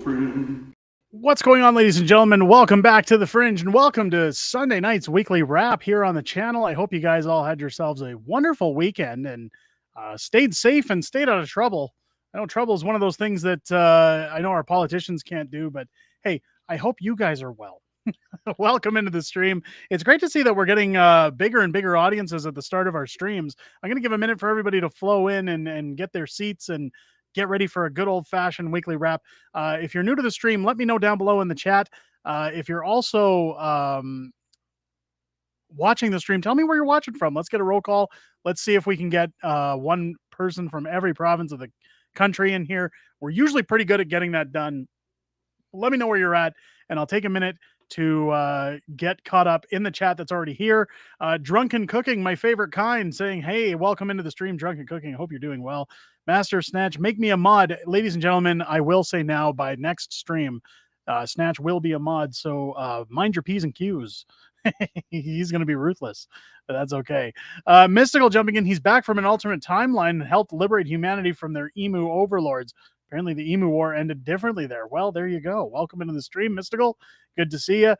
Fringe. What's going on, ladies and gentlemen? Welcome back to The Fringe, and welcome to Sunday night's weekly wrap here on the channel. I hope you guys all had yourselves a wonderful weekend and stayed safe and stayed out of trouble. I know trouble is one of those things that I know our politicians can't do, but hey, I hope you guys are well. Welcome into the stream. It's great to see that we're getting bigger and bigger audiences at the start of our streams. I'm going to give a minute for everybody to flow in and get their seats and get ready for a good old-fashioned weekly wrap. If you're new to the stream, let me know down below in the chat. If you're also watching the stream, tell me where you're watching from. Let's get a roll call. Let's see if we can get one person from every province of the country in here. We're usually pretty good at getting that done. Let me know where you're at, and I'll take a minute to get caught up in the chat that's already here. Drunken Cooking, my favorite kind, saying, hey, welcome into the stream, Drunken Cooking. I hope you're doing well. Master Snatch, make me a mod. Ladies and gentlemen, I will say now, by next stream, Snatch will be a mod, so mind your P's and Q's. He's going to be ruthless. That's okay. Mystical jumping in. He's back from an alternate timeline and helped liberate humanity from their emu overlords. Apparently the emu war ended differently there. Well, there you go. Welcome into the stream, Mystical. Good to see you.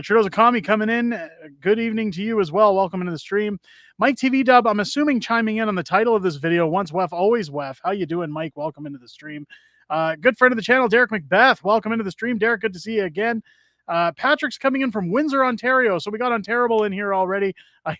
Trudeau's a commie coming in. Good evening to you as well. Welcome into the stream. Mike TV Dub, I'm assuming chiming in on the title of this video, once WEF, always WEF. How you doing, Mike? Welcome into the stream. Good friend of the channel, Derek Macbeth. Welcome into the stream. Derek, good to see you again. Patrick's coming in from Windsor, Ontario. So we got Ontario in here already. I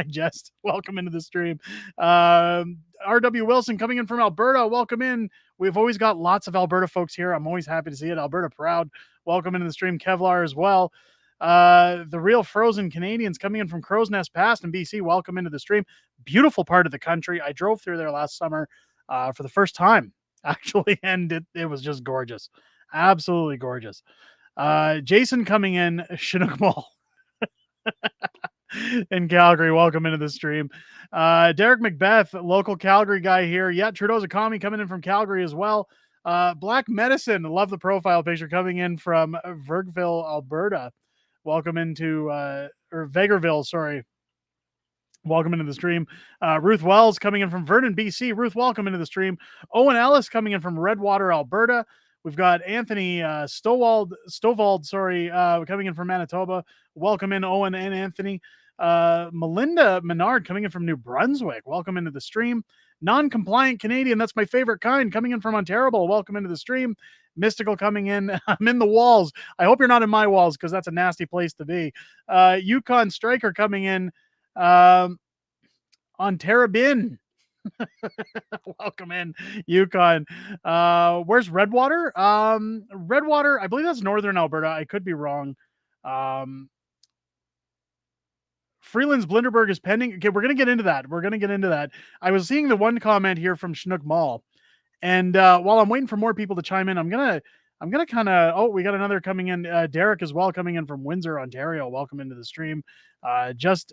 jest. Welcome into the stream. R.W. Wilson coming in from Alberta. Welcome in. We've always got lots of Alberta folks here. I'm always happy to see it. Alberta proud. Welcome into the stream. Kevlar as well. The real frozen Canadians coming in from Crow's Nest Pass in BC. Welcome into the stream. Beautiful part of the country. I drove through there last summer for the first time, actually, and it was just gorgeous. Absolutely gorgeous. Jason coming in, Chinook Mall in Calgary. Welcome into the stream. Derek Macbeth, local Calgary guy here. Yeah, Trudeau's a commie coming in from Calgary as well. Black Medicine, love the profile picture, coming in from Vergville, Alberta. Welcome into, or Vegreville, sorry. Welcome into the stream. Ruth Wells coming in from Vernon, BC. Ruth, welcome into the stream. Owen Ellis coming in from Redwater, Alberta. We've got Anthony Stovald, coming in from Manitoba. Welcome in, Owen and Anthony. Melinda Menard coming in from New Brunswick. Welcome into the stream. Non-compliant Canadian, that's my favorite kind, coming in from Ontario. Welcome into the stream. Mystical coming in. I'm in the walls. I hope you're not in my walls, because that's a nasty place to be. Yukon Striker coming in. Ontarabin. Welcome in, Yukon. Where's Redwater? Redwater, I believe that's northern Alberta. I could be wrong. Freeland's Blinderberg is pending. Okay, we're going to get into that. I was seeing the one comment here from Chinook Mall, and while I'm waiting for more people to chime in, I'm gonna kind of, oh, we got another coming in. Derek as well, coming in from Windsor, Ontario. Welcome into the stream. Just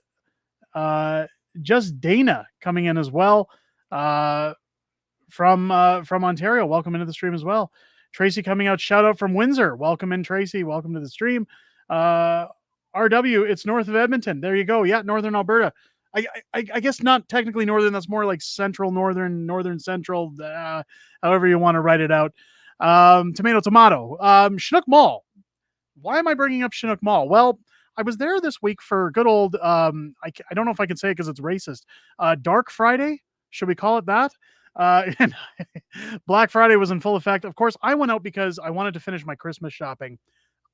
Dana coming in as well. From Ontario. Welcome into the stream as well. Tracy coming out. Shout out from Windsor. Welcome in, Tracy. Welcome to the stream. RW, it's north of Edmonton. There you go. Yeah, northern Alberta. I guess not technically northern. That's more like central, northern central, however you want to write it out. Tomato. Chinook Mall. Why am I bringing up Chinook Mall? Well, I was there this week for good old, I don't know if I can say it because it's racist, Dark Friday. Should we call it that? And Black Friday was in full effect. Of course, I went out because I wanted to finish my Christmas shopping.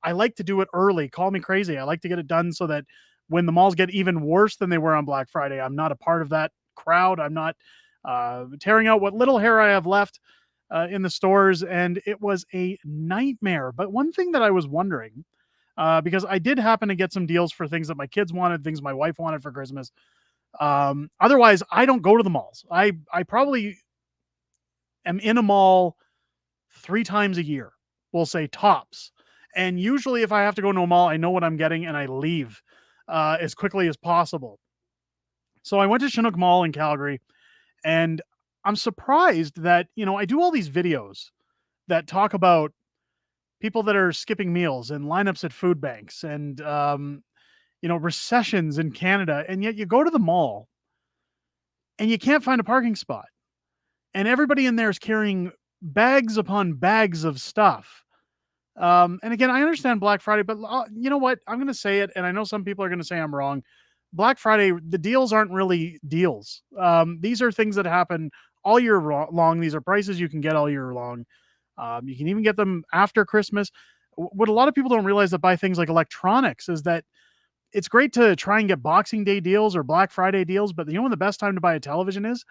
I like to do it early. Call me crazy. I like to get it done so that when the malls get even worse than they were on Black Friday, I'm not a part of that crowd. I'm not tearing out what little hair I have left in the stores. And it was a nightmare. But one thing that I was wondering, because I did happen to get some deals for things that my kids wanted, things my wife wanted for Christmas. Otherwise, I don't go to the malls. I probably am in a mall 3 times a year, we'll say tops. And usually if I have to go to a mall, I know what I'm getting and I leave as quickly as possible. So I went to Chinook Mall in Calgary, and I'm surprised that, I do all these videos that talk about people that are skipping meals and lineups at food banks and, recessions in Canada. And yet you go to the mall and you can't find a parking spot. And everybody in there is carrying bags upon bags of stuff And again, I understand Black Friday, but you know what? I'm going to say it, and I know some people are going to say I'm wrong. Black Friday, the deals aren't really deals. These are things that happen all year long. These are prices you can get all year long. You can even get them after Christmas. What a lot of people don't realize that buy things like electronics is that it's great to try and get Boxing Day deals or Black Friday deals, but you know when the best time to buy a television is?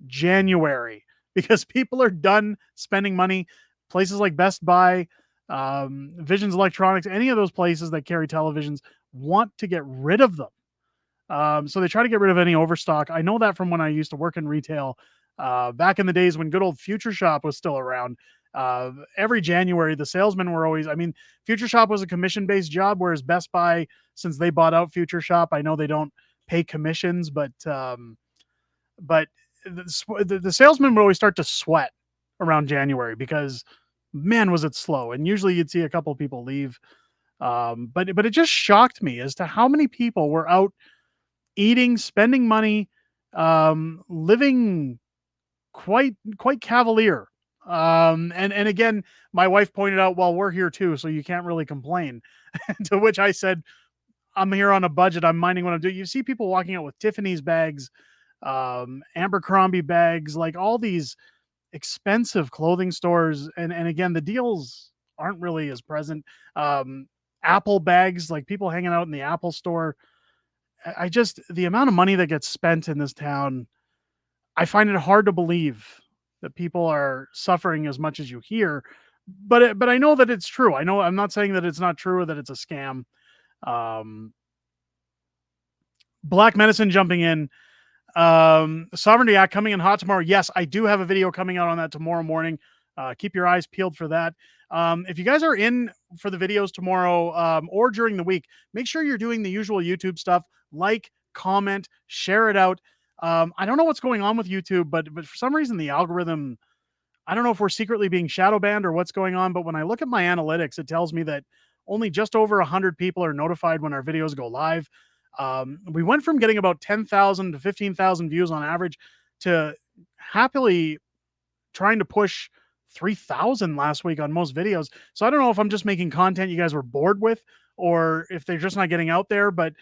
January, because people are done spending money. Places like Best Buy, Visions Electronics, any of those places that carry televisions want to get rid of them. So they try to get rid of any overstock. I know that from when I used to work in retail back in the days when good old Future Shop was still around. Every January, the salesmen were always, I mean, Future Shop was a commission based job, whereas Best Buy, since they bought out Future Shop, I know they don't pay commissions, but the salesman would always start to sweat around January because man was it slow, and usually you'd see a couple people leave. But it just shocked me as to how many people were out eating, spending money, living quite cavalier. And again, my wife pointed out, well, we're here too, so you can't really complain. To which I said, I'm here on a budget. I'm minding what I'm doing. You see people walking out with Tiffany's bags, Abercrombie bags, like all these expensive clothing stores. And again, the deals aren't really as present. Apple bags, like people hanging out in the Apple store. I just, the amount of money that gets spent in this town, I find it hard to believe that people are suffering as much as you hear. But I know that it's true. I know I'm not saying that it's not true or that it's a scam. Um, Black Medicine jumping in. Sovereignty Act coming in hot tomorrow. Yes, I do have a video coming out on that tomorrow morning. Keep your eyes peeled for that. If you guys are in for the videos tomorrow or during the week, make sure you're doing the usual YouTube stuff. Like, comment, share it out. I don't know what's going on with YouTube, but for some reason the algorithm, I don't know if we're secretly being shadow banned or what's going on, but when I look at my analytics, it tells me that only just over 100 people are notified when our videos go live. We went from getting about 10,000 to 15,000 views on average to happily trying to push 3,000 last week on most videos. So I don't know if I'm just making content you guys were bored with or if they're just not getting out there. But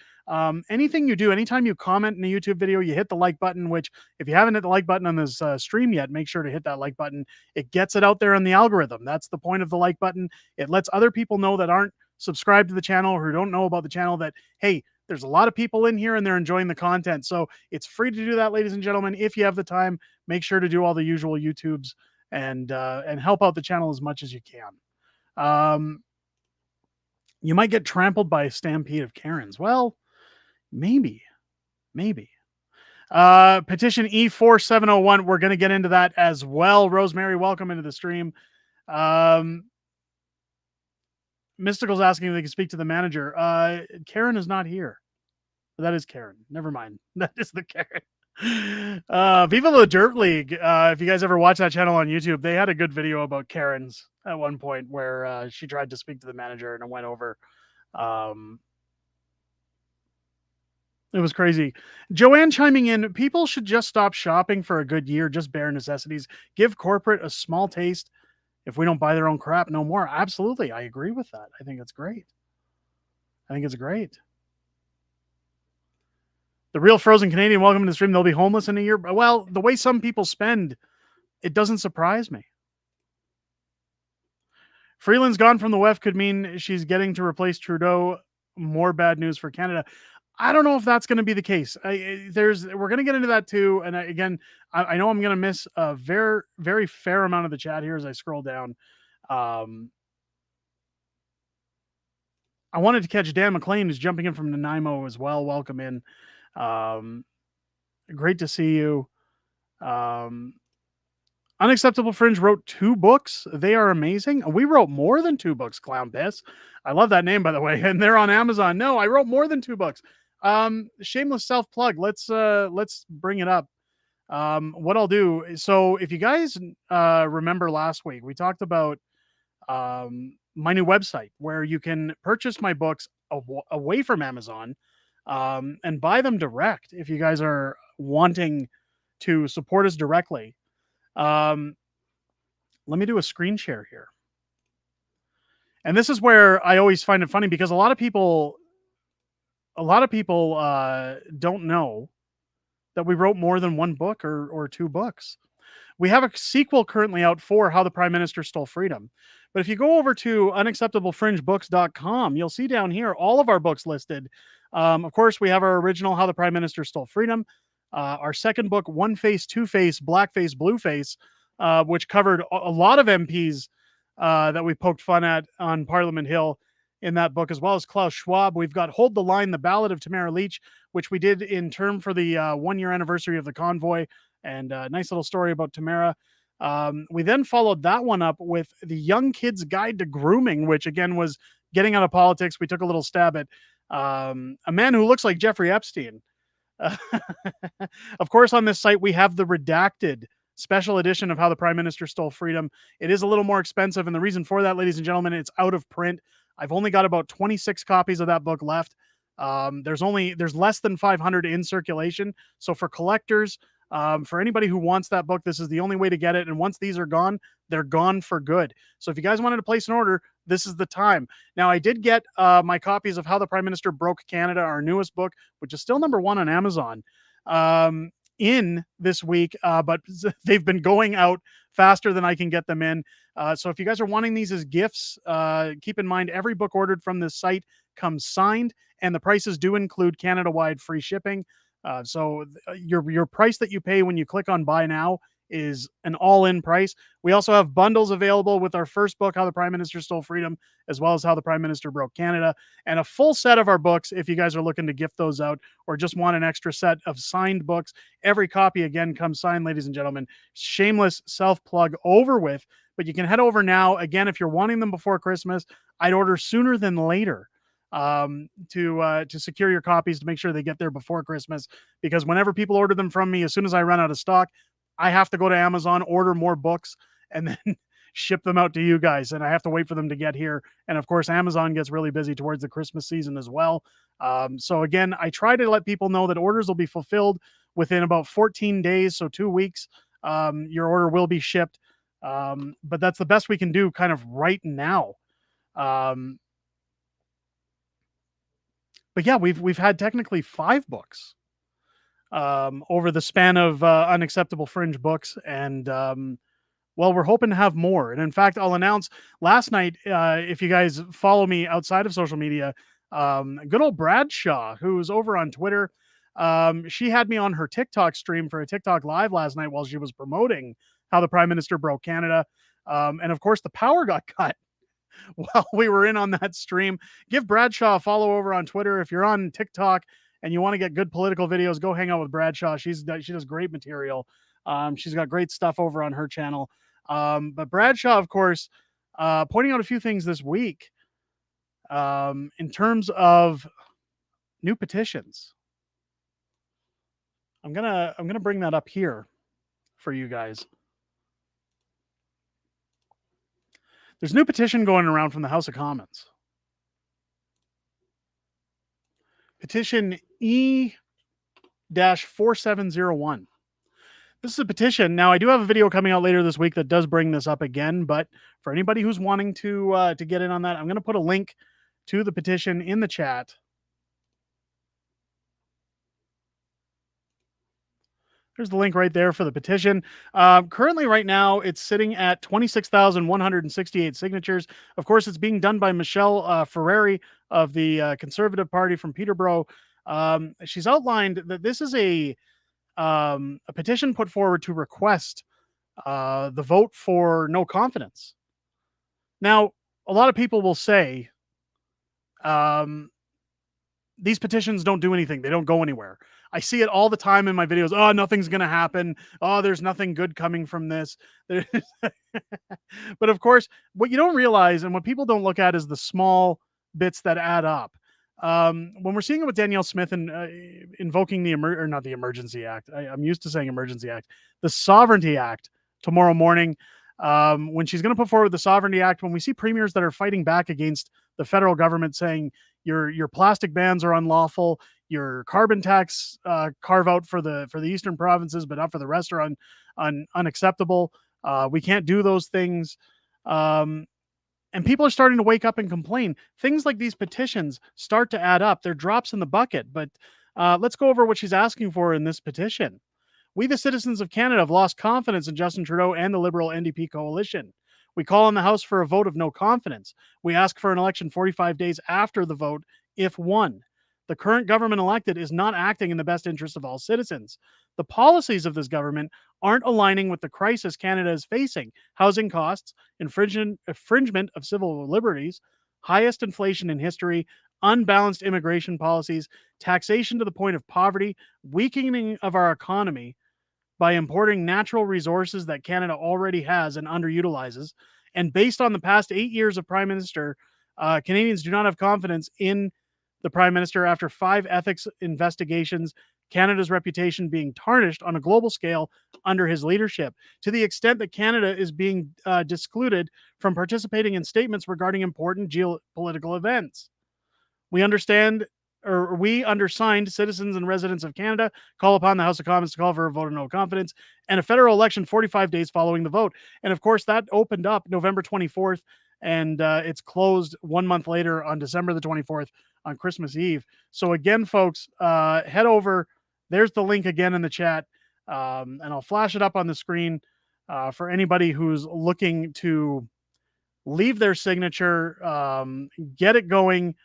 anything you do, anytime you comment in a YouTube video, you hit the like button, which if you haven't hit the like button on this stream yet, make sure to hit that like button. It gets it out there in the algorithm. That's the point of the like button. It lets other people know that aren't subscribed to the channel or who don't know about the channel that, hey, there's a lot of people in here and they're enjoying the content. So it's free to do that, ladies and gentlemen. If you have the time, make sure to do all the usual YouTubes and help out the channel as much as you can. You might get trampled by a stampede of Karens. Well, maybe. Petition E4701. We're going to get into that as well. Rosemary, welcome into the stream. Mystical's asking if they can speak to the manager. Karen is not here. That is Karen. Never mind. That is the Karen. Viva La Dirt League. If you guys ever watch that channel on YouTube, they had a good video about Karens at one point where she tried to speak to the manager and it went over. It was crazy. Joanne chiming in, people should just stop shopping for a good year, just bare necessities. Give corporate a small taste if we don't buy their own crap no more. Absolutely. I agree with that. I think it's great. The real frozen Canadian, welcome to the stream. They'll be homeless in a year. Well, the way some people spend, it doesn't surprise me. Freeland's gone from the WEF could mean she's getting to replace Trudeau. More bad news for Canada. I don't know if that's going to be the case. We're going to get into that too. And again, I know I'm going to miss a very, very fair amount of the chat here as I scroll down. I wanted to catch Dan McLean, who's jumping in from Nanaimo as well. Welcome in. Great to see you. Unacceptable Fringe wrote 2 books. They are amazing. We wrote more than 2 books, Clown Piss. I love that name, by the way. And they're on Amazon. No, I wrote more than 2 books. Shameless self-plug. Let's bring it up. What I'll do. So if you guys remember last week, we talked about my new website where you can purchase my books away from Amazon and buy them direct if you guys are wanting to support us directly. Let me do a screen share here. And this is where I always find it funny because a lot of people don't know that we wrote more than one book or two books. We have a sequel currently out for How the Prime Minister Stole Freedom. But if you go over to unacceptablefringebooks.com, you'll see down here all of our books listed. Of course, we have our original How the Prime Minister Stole Freedom, our second book, One Face, Two Face, Blackface, Blueface, which covered a lot of MPs that we poked fun at on Parliament Hill in that book, as well as Klaus Schwab. We've got Hold the Line, The Ballad of Tamara Leach, which we did in term for the 1 year anniversary of the Convoy, and a nice little story about Tamara. We then followed that one up with The Young Kid's Guide to Grooming, which again was getting out of politics. We took a little stab at a man who looks like Jeffrey Epstein. Of course, on this site, we have the redacted special edition of How the Prime Minister Stole Freedom. It is a little more expensive, and the reason for that, ladies and gentlemen, it's out of print. I've only got about 26 copies of that book left. There's less than 500 in circulation. So for collectors, for anybody who wants that book, this is the only way to get it. And once these are gone, they're gone for good. So if you guys wanted to place an order, this is the time. Now, I did get my copies of How the Prime Minister Broke Canada, our newest book, which is still #1 on Amazon, in this week, but they've been going out faster than I can get them in. So if you guys are wanting these as gifts, keep in mind every book ordered from this site comes signed, and the prices do include Canada-wide free shipping. So your price that you pay when you click on buy now is an all-in price. We also have bundles available with our first book, How the Prime Minister Stole Freedom, as well as How the Prime Minister Broke Canada, and a full set of our books if you guys are looking to gift those out or just want an extra set of signed books. Every copy, again, comes signed, ladies and gentlemen. Shameless self-plug over with, but you can head over now. Again, if you're wanting them before Christmas, I'd order sooner than later to secure your copies, to make sure they get there before Christmas, because whenever people order them from me, as soon as I run out of stock, I have to go to Amazon, order more books, and then ship them out to you guys. And I have to wait for them to get here. And of course, Amazon gets really busy towards the Christmas season as well. So again, I try to let people know that orders will be fulfilled within about 14 days. So 2 weeks, your order will be shipped. But that's the best we can do kind of right now. But yeah, we've had technically 5 books over the span of Unacceptable Fringe books, and well, we're hoping to have more. And in fact, I'll announce last night, if you guys follow me outside of social media, good old Bradshaw, who's over on Twitter, she had me on her TikTok stream for a TikTok live last night while she was promoting How the Prime Minister Broke Canada. And of course, the power got cut while we were in on that stream. Give Bradshaw a follow over on Twitter. If you're on TikTok and you want to get good political videos, go hang out with Bradshaw. She does great material. She's got great stuff over on her channel. But Bradshaw, of course, pointing out a few things this week in terms of new petitions. I'm gonna bring that up here for you guys. There's a new petition going around from the House of Commons. Petition E-4701. This is a petition. Now, I do have a video coming out later this week that does bring this up again, but for anybody who's wanting to get in on that, I'm going to put a link to the petition in the chat. There's the link right there for the petition. Currently, right now, it's sitting at 26,168 signatures. Of course, it's being done by Michelle Ferrari of the Conservative Party from Peterborough. She's outlined that this is a petition put forward to request the vote for no confidence. Now, a lot of people will say these petitions don't do anything. They don't go anywhere. I see it all the time in my videos. Oh, nothing's going to happen. Oh, there's nothing good coming from this. But of course, what you don't realize and what people don't look at is the small bits that add up. When we're seeing it with Danielle Smith and invoking not the Emergency Act, I'm used to saying Emergency Act, the Sovereignty Act tomorrow morning, when she's going to put forward the Sovereignty Act, when we see premiers that are fighting back against the federal government saying your plastic bans are unlawful, your carbon tax carve out for the eastern provinces, but not for the rest are unacceptable. We can't do those things. And people are starting to wake up and complain. Things like these petitions start to add up. They're drops in the bucket. But let's go over what she's asking for in this petition. We, the citizens of Canada, have lost confidence in Justin Trudeau and the Liberal NDP coalition. We call on the House for a vote of no confidence. We ask for an election 45 days after the vote, if won. The current government elected is not acting in the best interest of all citizens. The policies of this government aren't aligning with the crisis Canada is facing: housing costs, infringement of civil liberties, highest inflation in history, unbalanced immigration policies, taxation to the point of poverty, weakening of our economy by importing natural resources that Canada already has and underutilizes. And based on the past 8 years of Prime Minister, Canadians do not have confidence in the Prime Minister after 5 ethics investigations, Canada's reputation being tarnished on a global scale under his leadership, to the extent that Canada is being discluded from participating in statements regarding important geopolitical events. We understand, or we, undersigned citizens and residents of Canada, call upon the House of Commons to call for a vote of no confidence and a federal election 45 days following the vote. And of course, that opened up November 24th, and it's closed 1 month later on December the 24th on Christmas Eve. So again, folks, head over. There's the link again in the chat, and I'll flash it up on the screen for anybody who's looking to leave their signature, get it going,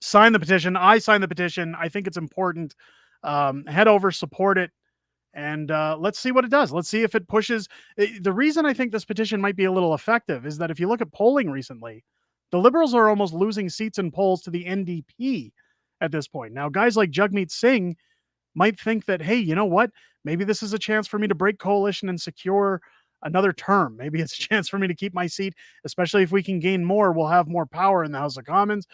sign the petition. I signed the petition. I think it's important. Head over, support it, and let's see what it does. Let's see if it pushes. The reason I think this petition might be a little effective is that if you look at polling recently, the Liberals are almost losing seats in polls to the NDP at this point. Now, guys like Jagmeet Singh might think that, hey, you know what? Maybe this is a chance for me to break coalition and secure another term. Maybe it's a chance for me to keep my seat, especially if we can gain more. We'll have more power in the House of Commons.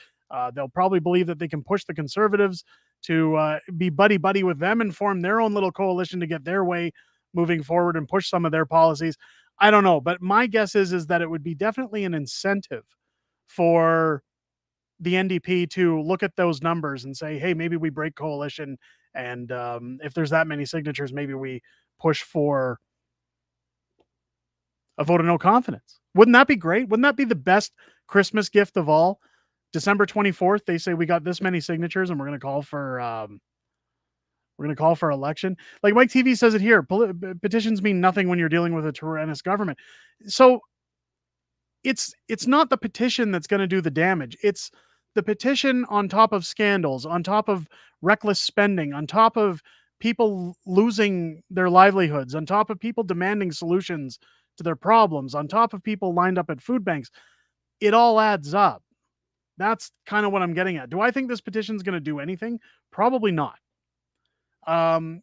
They'll probably believe that they can push the Conservatives to be buddy-buddy with them and form their own little coalition to get their way moving forward and push some of their policies. I don't know, but my guess is that it would be definitely an incentive for the NDP to look at those numbers and say, hey, maybe we break coalition. And if there's that many signatures, maybe we push for a vote of no confidence. Wouldn't that be great? Wouldn't that be the best Christmas gift of all? December 24th, they say we got this many signatures and we're going to call for election. Like Mike TV says it here, petitions mean nothing when you're dealing with a tyrannous government. So it's not the petition that's going to do the damage. It's the petition on top of scandals, on top of reckless spending, on top of people losing their livelihoods, on top of people demanding solutions to their problems, on top of people lined up at food banks. It all adds up. That's kind of what I'm getting at. Do I think this petition is going to do anything? Probably not.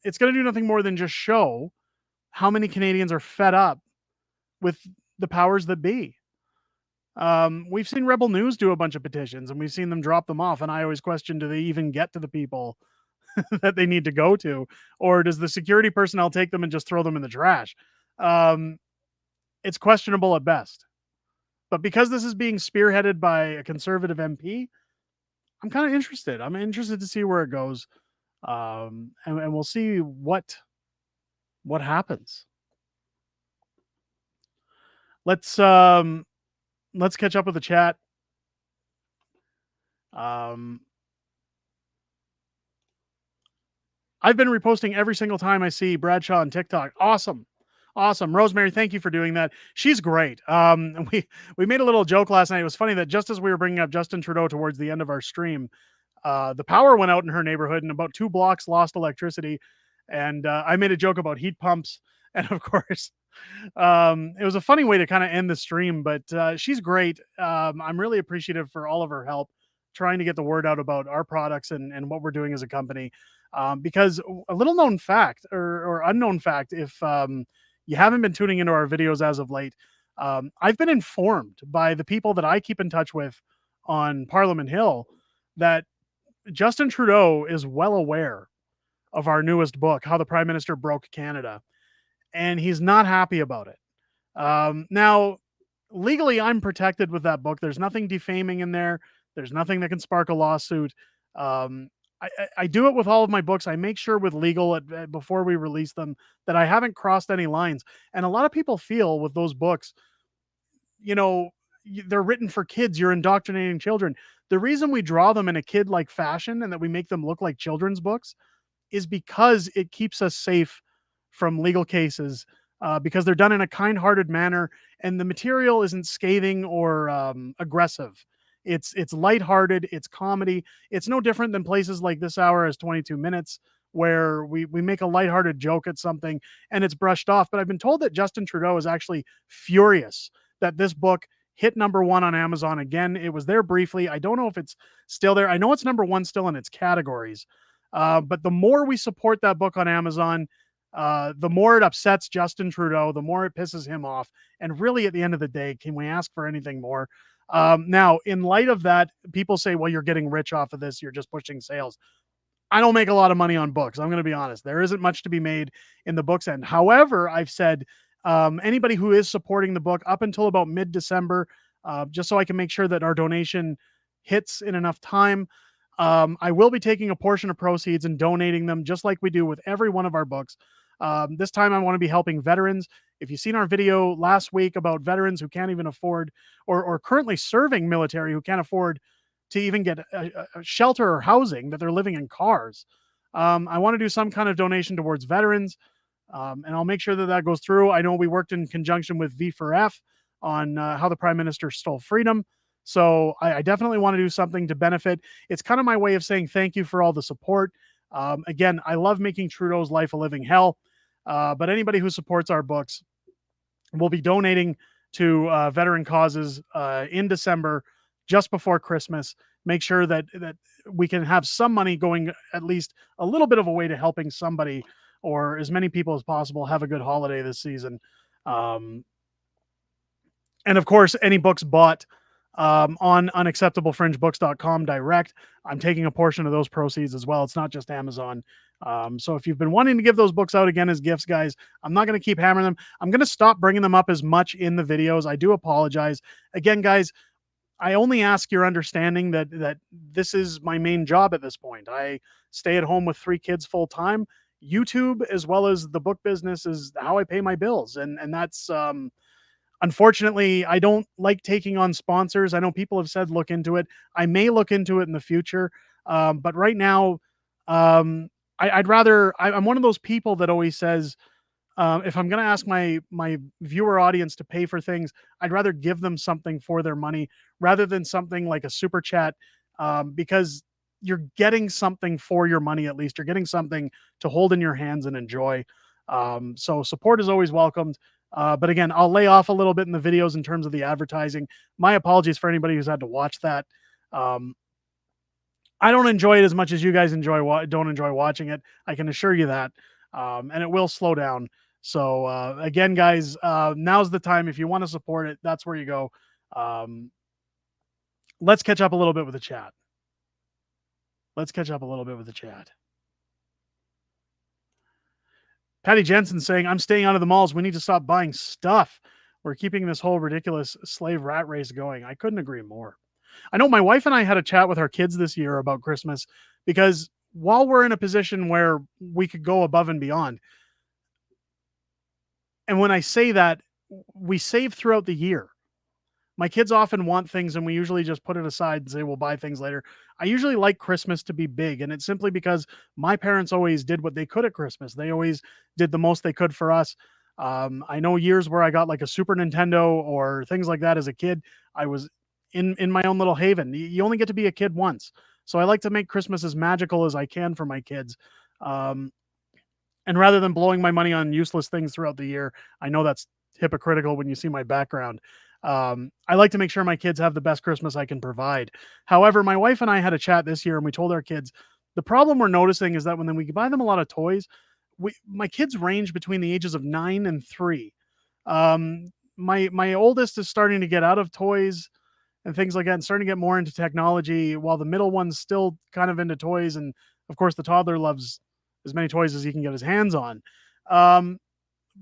It's going to do nothing more than just show how many Canadians are fed up with the powers that be. We've seen Rebel News do a bunch of petitions and we've seen them drop them off. And I always question, do they even get to the people that they need to go to? Or does the security personnel take them and just throw them in the trash? It's questionable at best. But because this is being spearheaded by a Conservative MP, I'm kind of interested. I'm interested to see where it goes. And we'll see what happens. Let's catch up with the chat. I've been reposting every single time I see Bradshaw on TikTok. Awesome. Rosemary, thank you for doing that. She's great. We made a little joke last night. It was funny that just as we were bringing up Justin Trudeau towards the end of our stream, the power went out in her neighborhood and about 2 blocks lost electricity. And I made a joke about heat pumps. And of course, it was a funny way to kind of end the stream, but she's great. I'm really appreciative for all of her help trying to get the word out about our products and what we're doing as a company. Because a little known fact or unknown fact, if you haven't been tuning into our videos as of late, I've been informed by the people that I keep in touch with on Parliament Hill that Justin Trudeau is well aware of our newest book, How the Prime Minister Broke Canada, and he's not happy about it. Now, legally, I'm protected with that book. There's nothing defaming in there. There's nothing that can spark a lawsuit. I do it with all of my books. I make sure with legal before we release them that I haven't crossed any lines. And a lot of people feel with those books, you they're written for kids. You're indoctrinating children. The reason we draw them in a kid-like fashion and that we make them look like children's books is because it keeps us safe from legal cases, because they're done in a kind-hearted manner, and the material isn't scathing or aggressive. It's lighthearted, it's comedy. It's no different than places like This Hour Is 22 Minutes, where we make a lighthearted joke at something and it's brushed off. But I've been told that Justin Trudeau is actually furious that this book hit number 1 on Amazon again. It was there briefly. I don't know if it's still there. I know it's number 1 still in its categories. But the more we support that book on Amazon, the more it upsets Justin Trudeau, the more it pisses him off. And really, at the end of the day, can we ask for anything more? Now, in light of that, people say, well, you're getting rich off of this. You're just pushing sales. I don't make a lot of money on books. I'm going to be honest. There isn't much to be made in the books end. However, I've said anybody who is supporting the book up until about mid-December, just so I can make sure that our donation hits in enough time, I will be taking a portion of proceeds and donating them just like we do with every one of our books. This time I want to be helping veterans. If you've seen our video last week about veterans who can't even afford or currently serving military who can't afford to even get a shelter or housing, that they're living in cars. I want to do some kind of donation towards veterans, and I'll make sure that that goes through. I know we worked in conjunction with V4F on how the Prime Minister stole freedom. So I definitely want to do something to benefit. It's kind of my way of saying thank you for all the support. Again, I love making Trudeau's life a living hell, but anybody who supports our books will be donating to veteran causes in December, just before Christmas. Make sure that we can have some money going, at least a little bit of a way to helping somebody or as many people as possible have a good holiday this season. Um, and of course, any books bought on unacceptablefringebooks.com direct, I'm taking a portion of those proceeds as well. It's not just Amazon. So if you've been wanting to give those books out again as gifts, guys, I'm not going to keep hammering them. I'm going to stop bringing them up as much in the videos. I do apologize. Again, guys, I only ask your understanding that this is my main job at this point. I stay at home with 3 kids full time. YouTube, as well as the book business, is how I pay my bills, and that's unfortunately, I don't like taking on sponsors. I know people have said look into it. I may look into it in the future, but right now, I'd rather. I'm one of those people that always says, if I'm going to ask my viewer audience to pay for things, I'd rather give them something for their money rather than something like a super chat, because you're getting something for your money. At least you're getting something to hold in your hands and enjoy. So support is always welcomed. But again, I'll lay off a little bit in the videos in terms of the advertising. My apologies for anybody who's had to watch that. Um, I don't enjoy it as much as you guys don't enjoy watching it. I can assure you that. And it will slow down. So again, guys, now's the time. If you want to support it, that's where you go. Um, let's catch up a little bit with the chat. Patty Jensen saying, I'm staying out of the malls. We need to stop buying stuff. We're keeping this whole ridiculous slave rat race going. I couldn't agree more. I know my wife and I had a chat with our kids this year about Christmas, because while we're in a position where we could go above and beyond, and when I say that, we save throughout the year. My kids often want things and we usually just put it aside and say we'll buy things later. I usually like Christmas to be big, and it's simply because my parents always did what they could at Christmas. They always did the most they could for us. I know years where I got like a Super Nintendo or things like that as a kid. I was in my own little haven. You only get to be a kid once. So I like to make Christmas as magical as I can for my kids. Um, and rather than blowing my money on useless things throughout the year, I know that's hypocritical when you see my background. I like to make sure my kids have the best Christmas I can provide. However, my wife and I had a chat this year and we told our kids the problem we're noticing is that when we buy them a lot of toys, my kids range between the ages of 9 and 3. My oldest is starting to get out of toys and things like that and starting to get more into technology, while the middle one's still kind of into toys. And of course, the toddler loves as many toys as he can get his hands on. Um,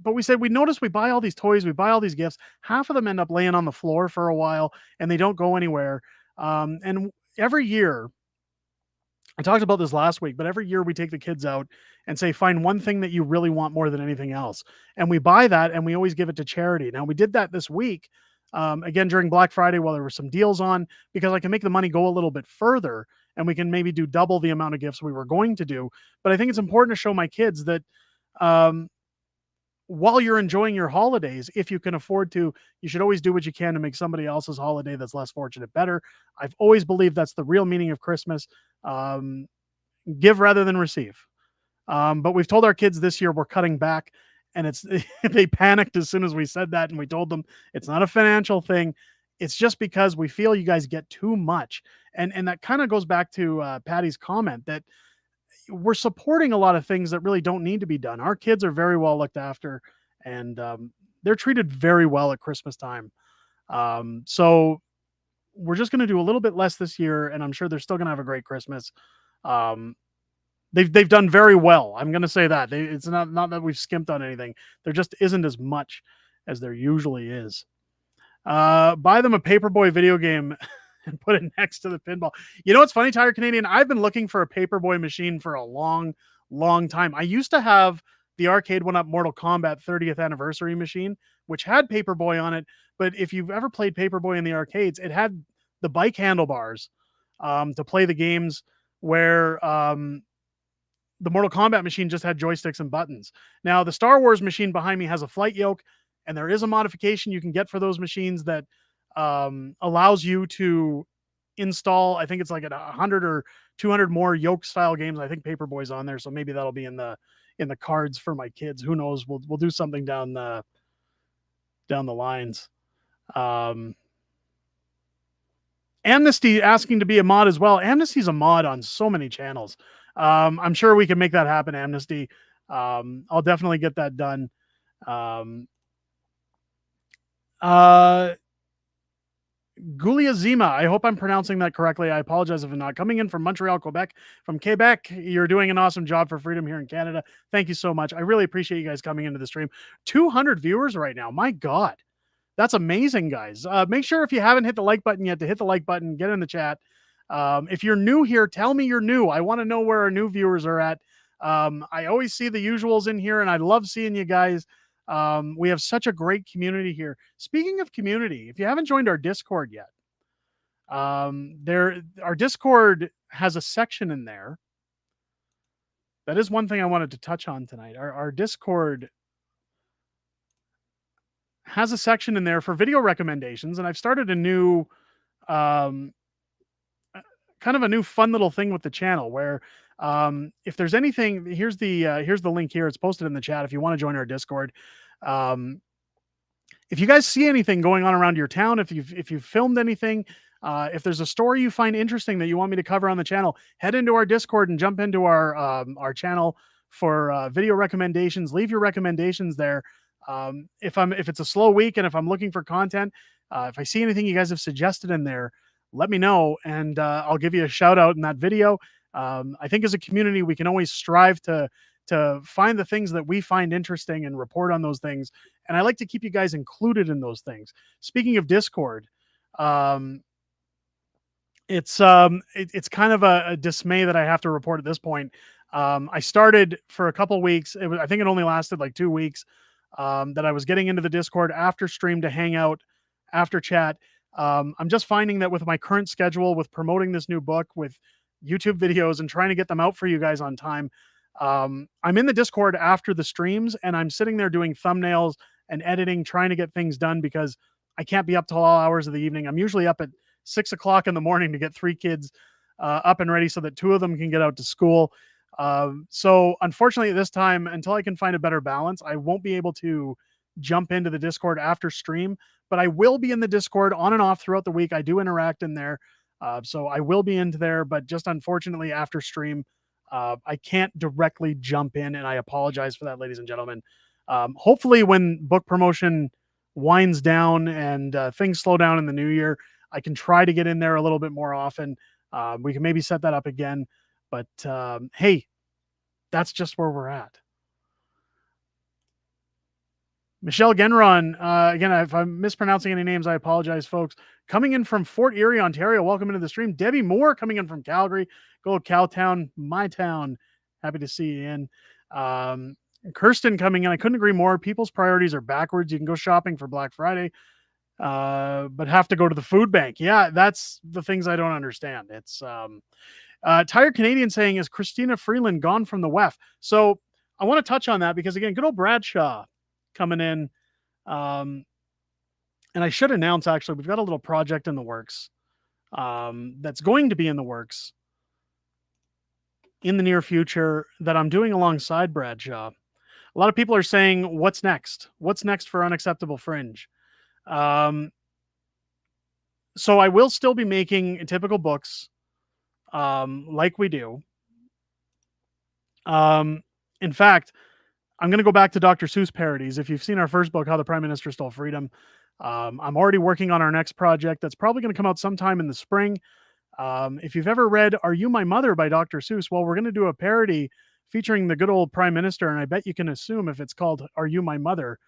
but we said we notice we buy all these toys, we buy all these gifts. Half of them end up laying on the floor for a while and they don't go anywhere. And every year, I talked about this last week, but every year we take the kids out and say, find one thing that you really want more than anything else. And we buy that and we always give it to charity. Now, we did that this week. again during Black Friday while there were some deals on, because I can make the money go a little bit further and we can maybe do double the amount of gifts we were going to do. But I think it's important to show my kids that um, while you're enjoying your holidays, if you can afford to, you should always do what you can to make somebody else's holiday that's less fortunate better. I've always believed that's the real meaning of Christmas. Um, Give rather than receive. But we've told our kids this year we're cutting back, and it's they panicked as soon as we said that, and we told them it's not a financial thing. It's just because we feel you guys get too much, and that kind of goes back to Patty's comment that we're supporting a lot of things that really don't need to be done. Our kids are very well looked after, and they're treated very well at Christmas time. So we're just going to do a little bit less this year, and I'm sure they're still going to have a great Christmas. Um, they've done very well. I'm going to say that it's not that we've skimped on anything. There just isn't as much as there usually is. Buy them a Paperboy video game and put it next to the pinball. You know what's funny, Tire Canadian? I've been looking for a Paperboy machine for a long, long time. I used to have the arcade one up Mortal Kombat 30th anniversary machine, which had Paperboy on it. But if you've ever played Paperboy in the arcades, it had the bike handlebars to play the games where the Mortal Kombat machine just had joysticks and buttons. Now, the Star Wars machine behind me has a flight yoke, and there is a modification you can get for those machines that allows you to install, I think it's like 100 or 200 more yoke style games. I think Paperboy's on there, so maybe that'll be in the cards for my kids. Who knows? We'll do something down the lines. Um, Amnesty asking to be a mod as well. Amnesty's a mod on so many channels. I'm sure we can make that happen, Amnesty. I'll definitely get that done. Uh, Gulia Zima, I hope I'm pronouncing that correctly. I apologize if I'm not. Coming in from Montreal, Quebec. From Quebec, you're doing an awesome job for freedom here in Canada. Thank you so much. I really appreciate you guys coming into the stream. 200 viewers right now. My God. That's amazing, guys. Make sure if you haven't hit the like button yet to hit the like button, get in the chat. If you're new here, tell me you're new. I want to know where our new viewers are at. I always see the usuals in here, and I love seeing you guys. We have such a great community here. Speaking of community, if you haven't joined our Discord yet, our Discord has a section in there. That is one thing I wanted to touch on tonight. Our Discord has a section in there for video recommendations, and I've started a new kind of a new fun little thing with the channel where if there's anything, here's the link here. It's posted in the chat if you want to join our Discord. If you guys see anything going on around your town, if you've filmed anything, if there's a story you find interesting that you want me to cover on the channel, head into our Discord and jump into our channel for video recommendations. Leave your recommendations there. If it's a slow week and if I'm looking for content, if I see anything you guys have suggested in there, let me know and I'll give you a shout out in that video. I think as a community, we can always strive to find the things that we find interesting and report on those things. And I like to keep you guys included in those things. Speaking of Discord, it's kind of a dismay that I have to report at this point. I started for a couple weeks. I think it only lasted like 2 weeks. That I was getting into the Discord after stream to hang out, after chat. I'm just finding that with my current schedule, with promoting this new book, with YouTube videos and trying to get them out for you guys on time, I'm in the Discord after the streams and I'm sitting there doing thumbnails and editing, trying to get things done because I can't be up till all hours of the evening. I'm usually up at 6 o'clock in the morning to get 3 kids up and ready so that 2 of them can get out to school. So unfortunately at this time, until I can find a better balance, I won't be able to jump into the Discord after stream, but I will be in the Discord on and off throughout the week. I do interact in there. So I will be into there, but just unfortunately after stream, I can't directly jump in and I apologize for that, ladies and gentlemen. Hopefully when book promotion winds down and things slow down in the new year, I can try to get in there a little bit more often. We can maybe set that up again. But hey, that's just where we're at. Michelle Genron, again, if I'm mispronouncing any names, I apologize, folks. Coming in from Fort Erie, Ontario, welcome into the stream. Debbie Moore coming in from Calgary. Go Cowtown, my town. Happy to see you in. Kirsten coming in. I couldn't agree more. People's priorities are backwards. You can go shopping for Black Friday. but have to go to the food bank. Yeah, that's the things I don't understand. It's Tired Canadian saying, is Christina Freeland gone from the WEF? So I want to touch on that because, again, good old Bradshaw coming in. Um, and I should announce, actually, we've got a little project in the works that's going to be in the works in the near future that I'm doing alongside Bradshaw. A lot of people are saying, what's next? What's next for Unacceptable Fringe? Um, so I will still be making typical books like we do. In fact, I'm going to go back to Dr. Seuss parodies. If you've seen our first book, How the Prime Minister Stole Freedom, I'm already working on our next project that's probably going to come out sometime in the spring. If you've ever read Are You My Mother by Dr. Seuss, well, we're going to do a parody featuring the good old Prime Minister, and I bet you can assume if it's called Are You My Mother,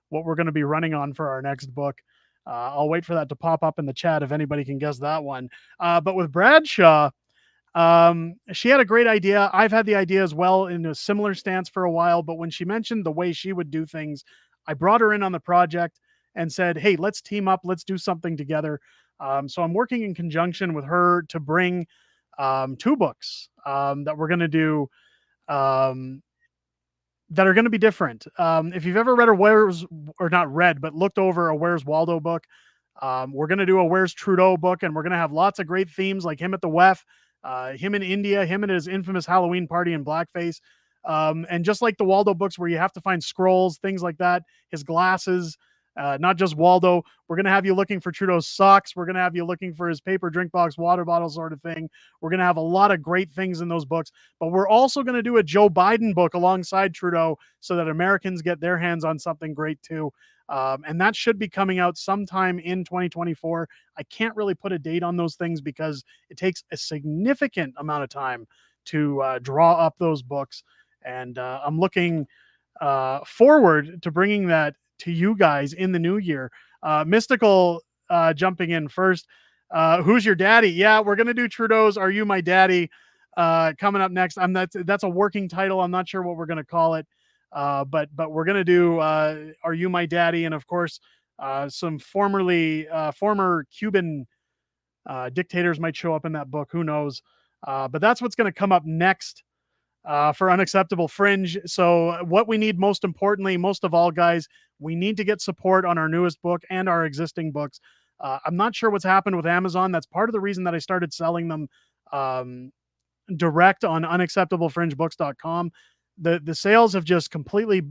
what we're going to be running on for our next book. I'll wait for that to pop up in the chat if anybody can guess that one. But with Bradshaw, she had a great idea. I've had the idea as well in a similar stance for a while, but when she mentioned the way she would do things, I brought her in on the project and said, hey, let's team up, let's do something together. So I'm working in conjunction with her to bring two books that we're going to do um, that are going to be different. If you've ever read or not read, but looked over a Where's Waldo book, we're going to do a Where's Trudeau book, and we're going to have lots of great themes like him at the WEF, him in India, him and his infamous Halloween party in blackface. And just like the Waldo books where you have to find scrolls, things like that, his glasses, not just Waldo. We're going to have you looking for Trudeau's socks. We're going to have you looking for his paper drink box, water bottle sort of thing. We're going to have a lot of great things in those books, but we're also going to do a Joe Biden book alongside Trudeau so that Americans get their hands on something great too. And that should be coming out sometime in 2024. I can't really put a date on those things because it takes a significant amount of time to draw up those books. And I'm looking forward to bringing that to you guys in the new year. Mystical jumping in first. Who's your daddy? Yeah, we're gonna do Trudeau's Are You My Daddy coming up next. That's a working title. I'm not sure what we're gonna call it. But we're gonna do Are You My Daddy? And of course, some former Cuban dictators might show up in that book. Who knows? But that's what's going to come up next for Unacceptable Fringe. So what we need most importantly, most of all, guys, we need to get support on our newest book and our existing books. I'm not sure what's happened with Amazon. That's part of the reason that I started selling them direct on unacceptablefringebooks.com. The sales have just completely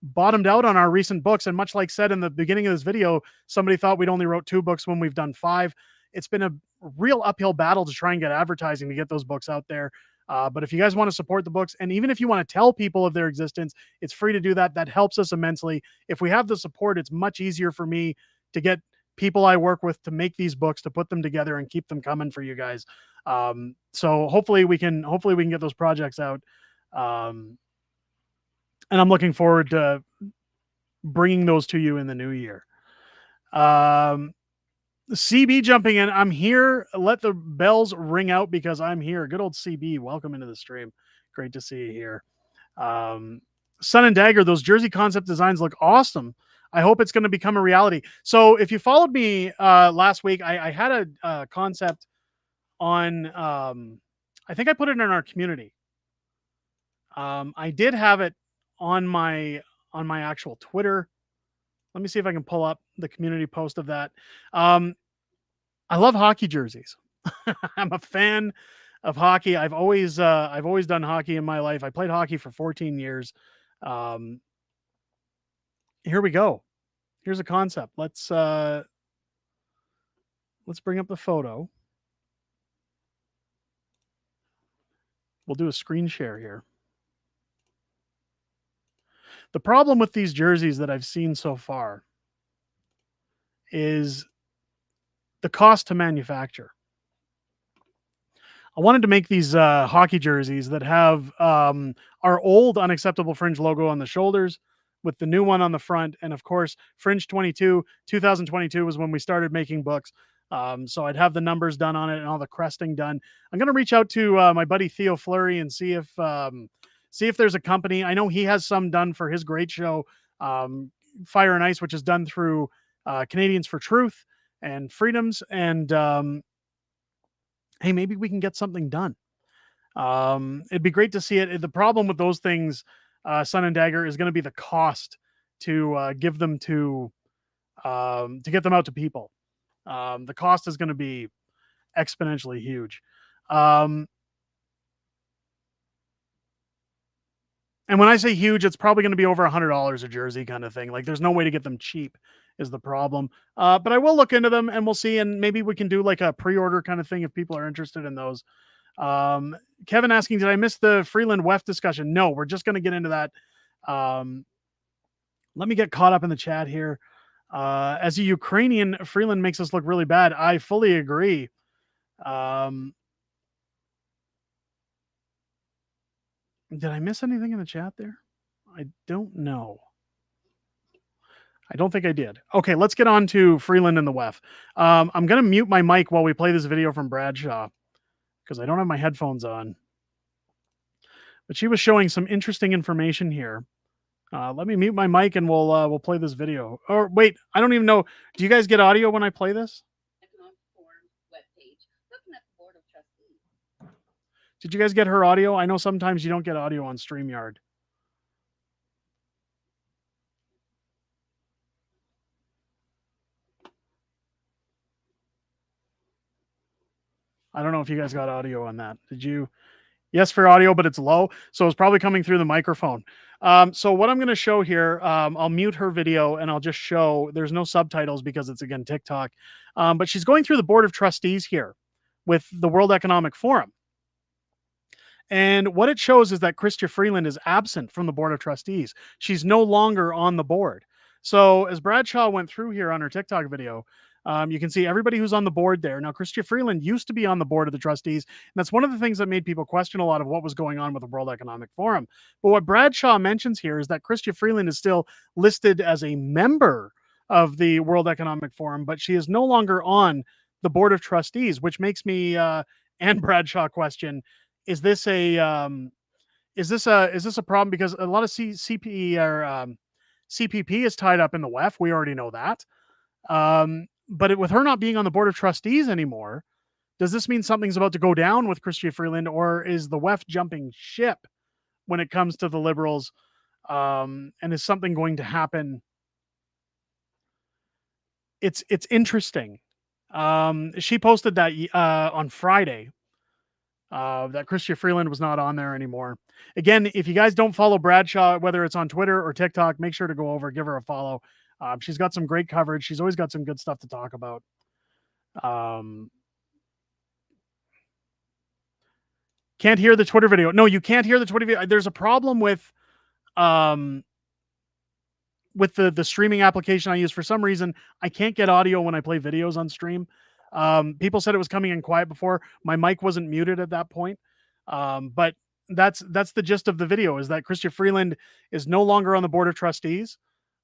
bottomed out on our recent books. And much like said in the beginning of this video, somebody thought we'd only wrote 2 books when we've done 5. It's been a real uphill battle to try and get advertising to get those books out there. But if you guys want to support the books, and even if you want to tell people of their existence, it's free to do that. That helps us immensely. If we have the support, it's much easier for me to get people I work with to make these books, to put them together and keep them coming for you guys. So hopefully we can get those projects out. And I'm looking forward to bringing those to you in the new year. CB jumping in. I'm here. Let the bells ring out because I'm here. Good old CB. Welcome into the stream. Great to see you here. Sun and Dagger, those jersey concept designs look awesome. I hope it's going to become a reality. So if you followed me last week, I had a concept on, I think I put it in our community. I did have it on my actual Twitter. Let me see if I can pull up the community post of that. I love hockey jerseys. I'm a fan of hockey. I've always done hockey in my life. I played hockey for 14 years. Here we go. Here's a concept. Let's bring up the photo. We'll do a screen share here. The problem with these jerseys that I've seen so far is the cost to manufacture. I wanted to make these hockey jerseys that have our old Unacceptable Fringe logo on the shoulders with the new one on the front. And of course, Fringe 2022 was when we started making books. So I'd have the numbers done on it and all the cresting done. I'm going to reach out to my buddy Theo Fleury and see if there's a company. I know he has some done for his great show, Fire and Ice, which is done through Canadians for Truth and Freedoms. And hey, maybe we can get something done. It'd be great to see it. The problem with those things, Sun and Dagger, is going to be the cost to give them to get them out to people. The cost is going to be exponentially huge. Um, and when I say huge, it's probably going to be over $100 a jersey kind of thing. Like there's no way to get them cheap is the problem. But I will look into them and we'll see. And maybe we can do like a pre-order kind of thing if people are interested in those. Um, Kevin asking, did I miss the Freeland WEF discussion? No, we're just going to get into that. Um, let me get caught up in the chat here. As a Ukrainian, Freeland makes us look really bad. I fully agree. Did I miss anything in the chat there? I don't know. I don't think I did. Okay, let's get on to Freeland and the WEF. I'm going to mute my mic while we play this video from Bradshaw because I don't have my headphones on. But she was showing some interesting information here. Let me mute my mic and we'll play this video. Or wait, I don't even know. Do you guys get audio when I play this? Did you guys get her audio? I know sometimes you don't get audio on StreamYard. I don't know if you guys got audio on that. Did you? Yes, for audio, but it's low. So it's probably coming through the microphone. So what I'm going to show here, I'll mute her video and I'll just show there's no subtitles because it's, again, TikTok. But she's going through the board of trustees here with the World Economic Forum. And what it shows is that Chrystia Freeland is absent from the board of trustees. She's no longer on the board. So as Bradshaw went through here on her TikTok video, you can see everybody who's on the board there. Now, Chrystia Freeland used to be on the board of the trustees, and that's one of the things that made people question a lot of what was going on with the World Economic Forum. But what Bradshaw mentions here is that Chrystia Freeland is still listed as a member of the World Economic Forum, but she is no longer on the board of trustees, which makes me and Bradshaw question: is this a problem? Because a lot of CPE or CPP is tied up in the WEF. We already know that. But with her not being on the board of trustees anymore, does this mean something's about to go down with Chrystia Freeland, or is the WEF jumping ship when it comes to the Liberals? And is something going to happen? It's interesting. She posted that on Friday. That Chrystia Freeland was not on there anymore. Again, if you guys don't follow Bradshaw, whether it's on Twitter or TikTok, make sure to go over, give her a follow. She's got some great coverage. She's always got some good stuff to talk about. Can't hear the Twitter video. No, you can't hear the Twitter video. There's a problem with the streaming application I use. For some reason, I can't get audio when I play videos on stream. People said it was coming in quiet before. My mic wasn't muted at that point. But that's the gist of the video, is that Chrystia Freeland is no longer on the board of trustees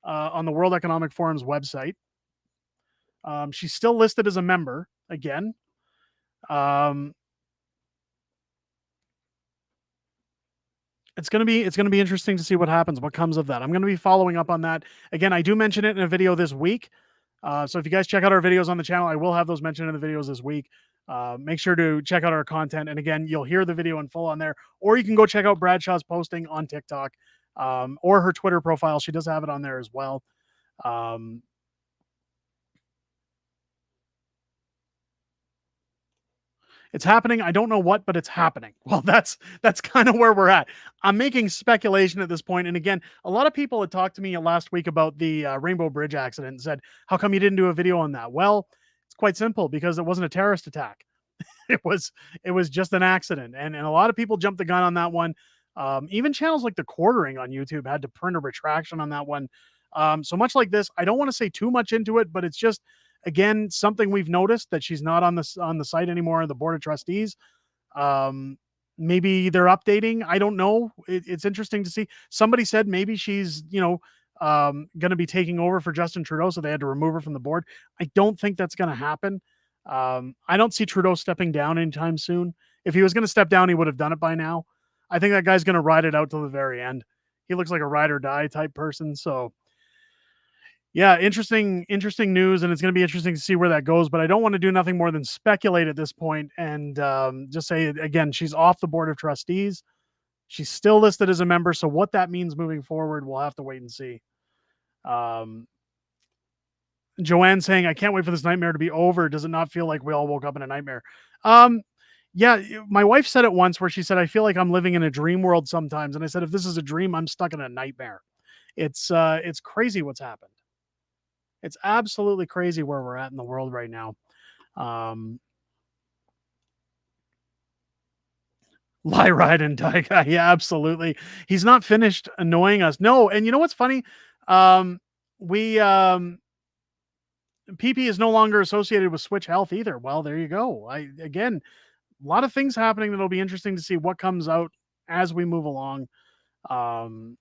on the World Economic Forum's website. She's still listed as a member again. It's going to be interesting to see what happens, what comes of that. I'm going to be following up on that. Again, I do mention it in a video this week. So if you guys check out our videos on the channel, I will have those mentioned in the videos this week. Make sure to check out our content. And again, you'll hear the video in full on there, or you can go check out Bradshaw's posting on TikTok or her Twitter profile. She does have it on there as well. It's happening. I don't know what, but it's happening. Well, that's kind of where we're at. I'm making speculation at this point. And again, a lot of people had talked to me last week about the Rainbow Bridge accident and said, how come you didn't do a video on that? Well, it's quite simple, because it wasn't a terrorist attack. It was just an accident. And a lot of people jumped the gun on that one. Even channels like The Quartering on YouTube had to print a retraction on that one. So much like this, I don't want to say too much into it, but it's just, again, something we've noticed, that she's not on the site anymore, on the board of trustees. Maybe they're updating. I don't know. It's interesting to see. Somebody said maybe she's, going to be taking over for Justin Trudeau, so they had to remove her from the board. I don't think that's going to happen. I don't see Trudeau stepping down anytime soon. If he was going to step down, he would have done it by now. I think that guy's going to ride it out till the very end. He looks like a ride or die type person. So Yeah, interesting news, and it's going to be interesting to see where that goes. But I don't want to do nothing more than speculate at this point, and just say again, she's off the board of trustees. She's still listed as a member, so what that means moving forward, we'll have to wait and see. Um, Joanne saying, "I can't wait for this nightmare to be over. Does it not feel like we all woke up in a nightmare?" Um, yeah, my wife said it once where she said, "I feel like I'm living in a dream world sometimes," and I said, "If this is a dream, I'm stuck in a nightmare." It's crazy what's happened. It's absolutely crazy where we're at in the world right now. Um, Lie, ride, and die guy. Yeah, absolutely. He's not finished annoying us. No, and you know what's funny? Um, we PP is no longer associated with Switch Health either. Well, there you go. I again, a lot of things happening that'll be interesting to see what comes out as we move along. Um,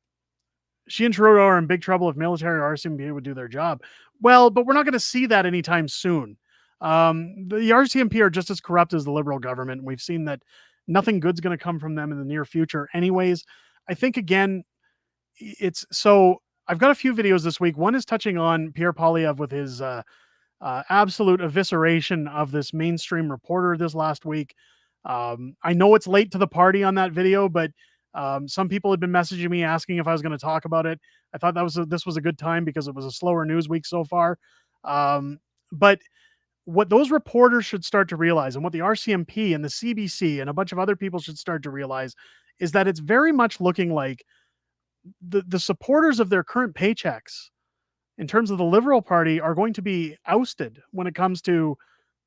she and Trudeau are in big trouble if military or RCMP would do their job. Well, but we're not going to see that anytime soon. The RCMP are just as corrupt as the Liberal government. We've seen that nothing good's going to come from them in the near future, anyways. I think again, it's so. I've got a few videos this week. One is touching on Pierre Poilievre with his absolute evisceration of this mainstream reporter this last week. I know it's late to the party on that video, but some people had been messaging me asking if I was going to talk about it. I thought this was a good time because it was a slower news week so far. But what those reporters should start to realize, and what the RCMP and the CBC and a bunch of other people should start to realize, is that it's very much looking like the supporters of their current paychecks in terms of the Liberal Party are going to be ousted when it comes to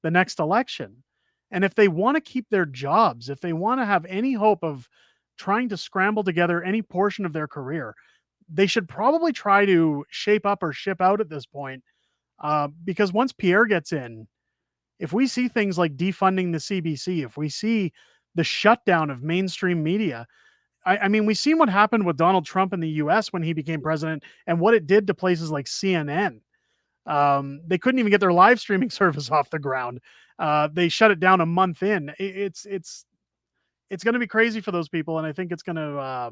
the next election. And if they want to keep their jobs, if they want to have any hope of trying to scramble together any portion of their career, they should probably try to shape up or ship out at this point. Because once Pierre gets in, if we see things like defunding the CBC, if we see the shutdown of mainstream media, I mean, we've seen what happened with Donald Trump in the US when he became president and what it did to places like CNN. They couldn't even get their live streaming service off the ground. They shut it down a month in. It's going to be crazy for those people, and I think it's going to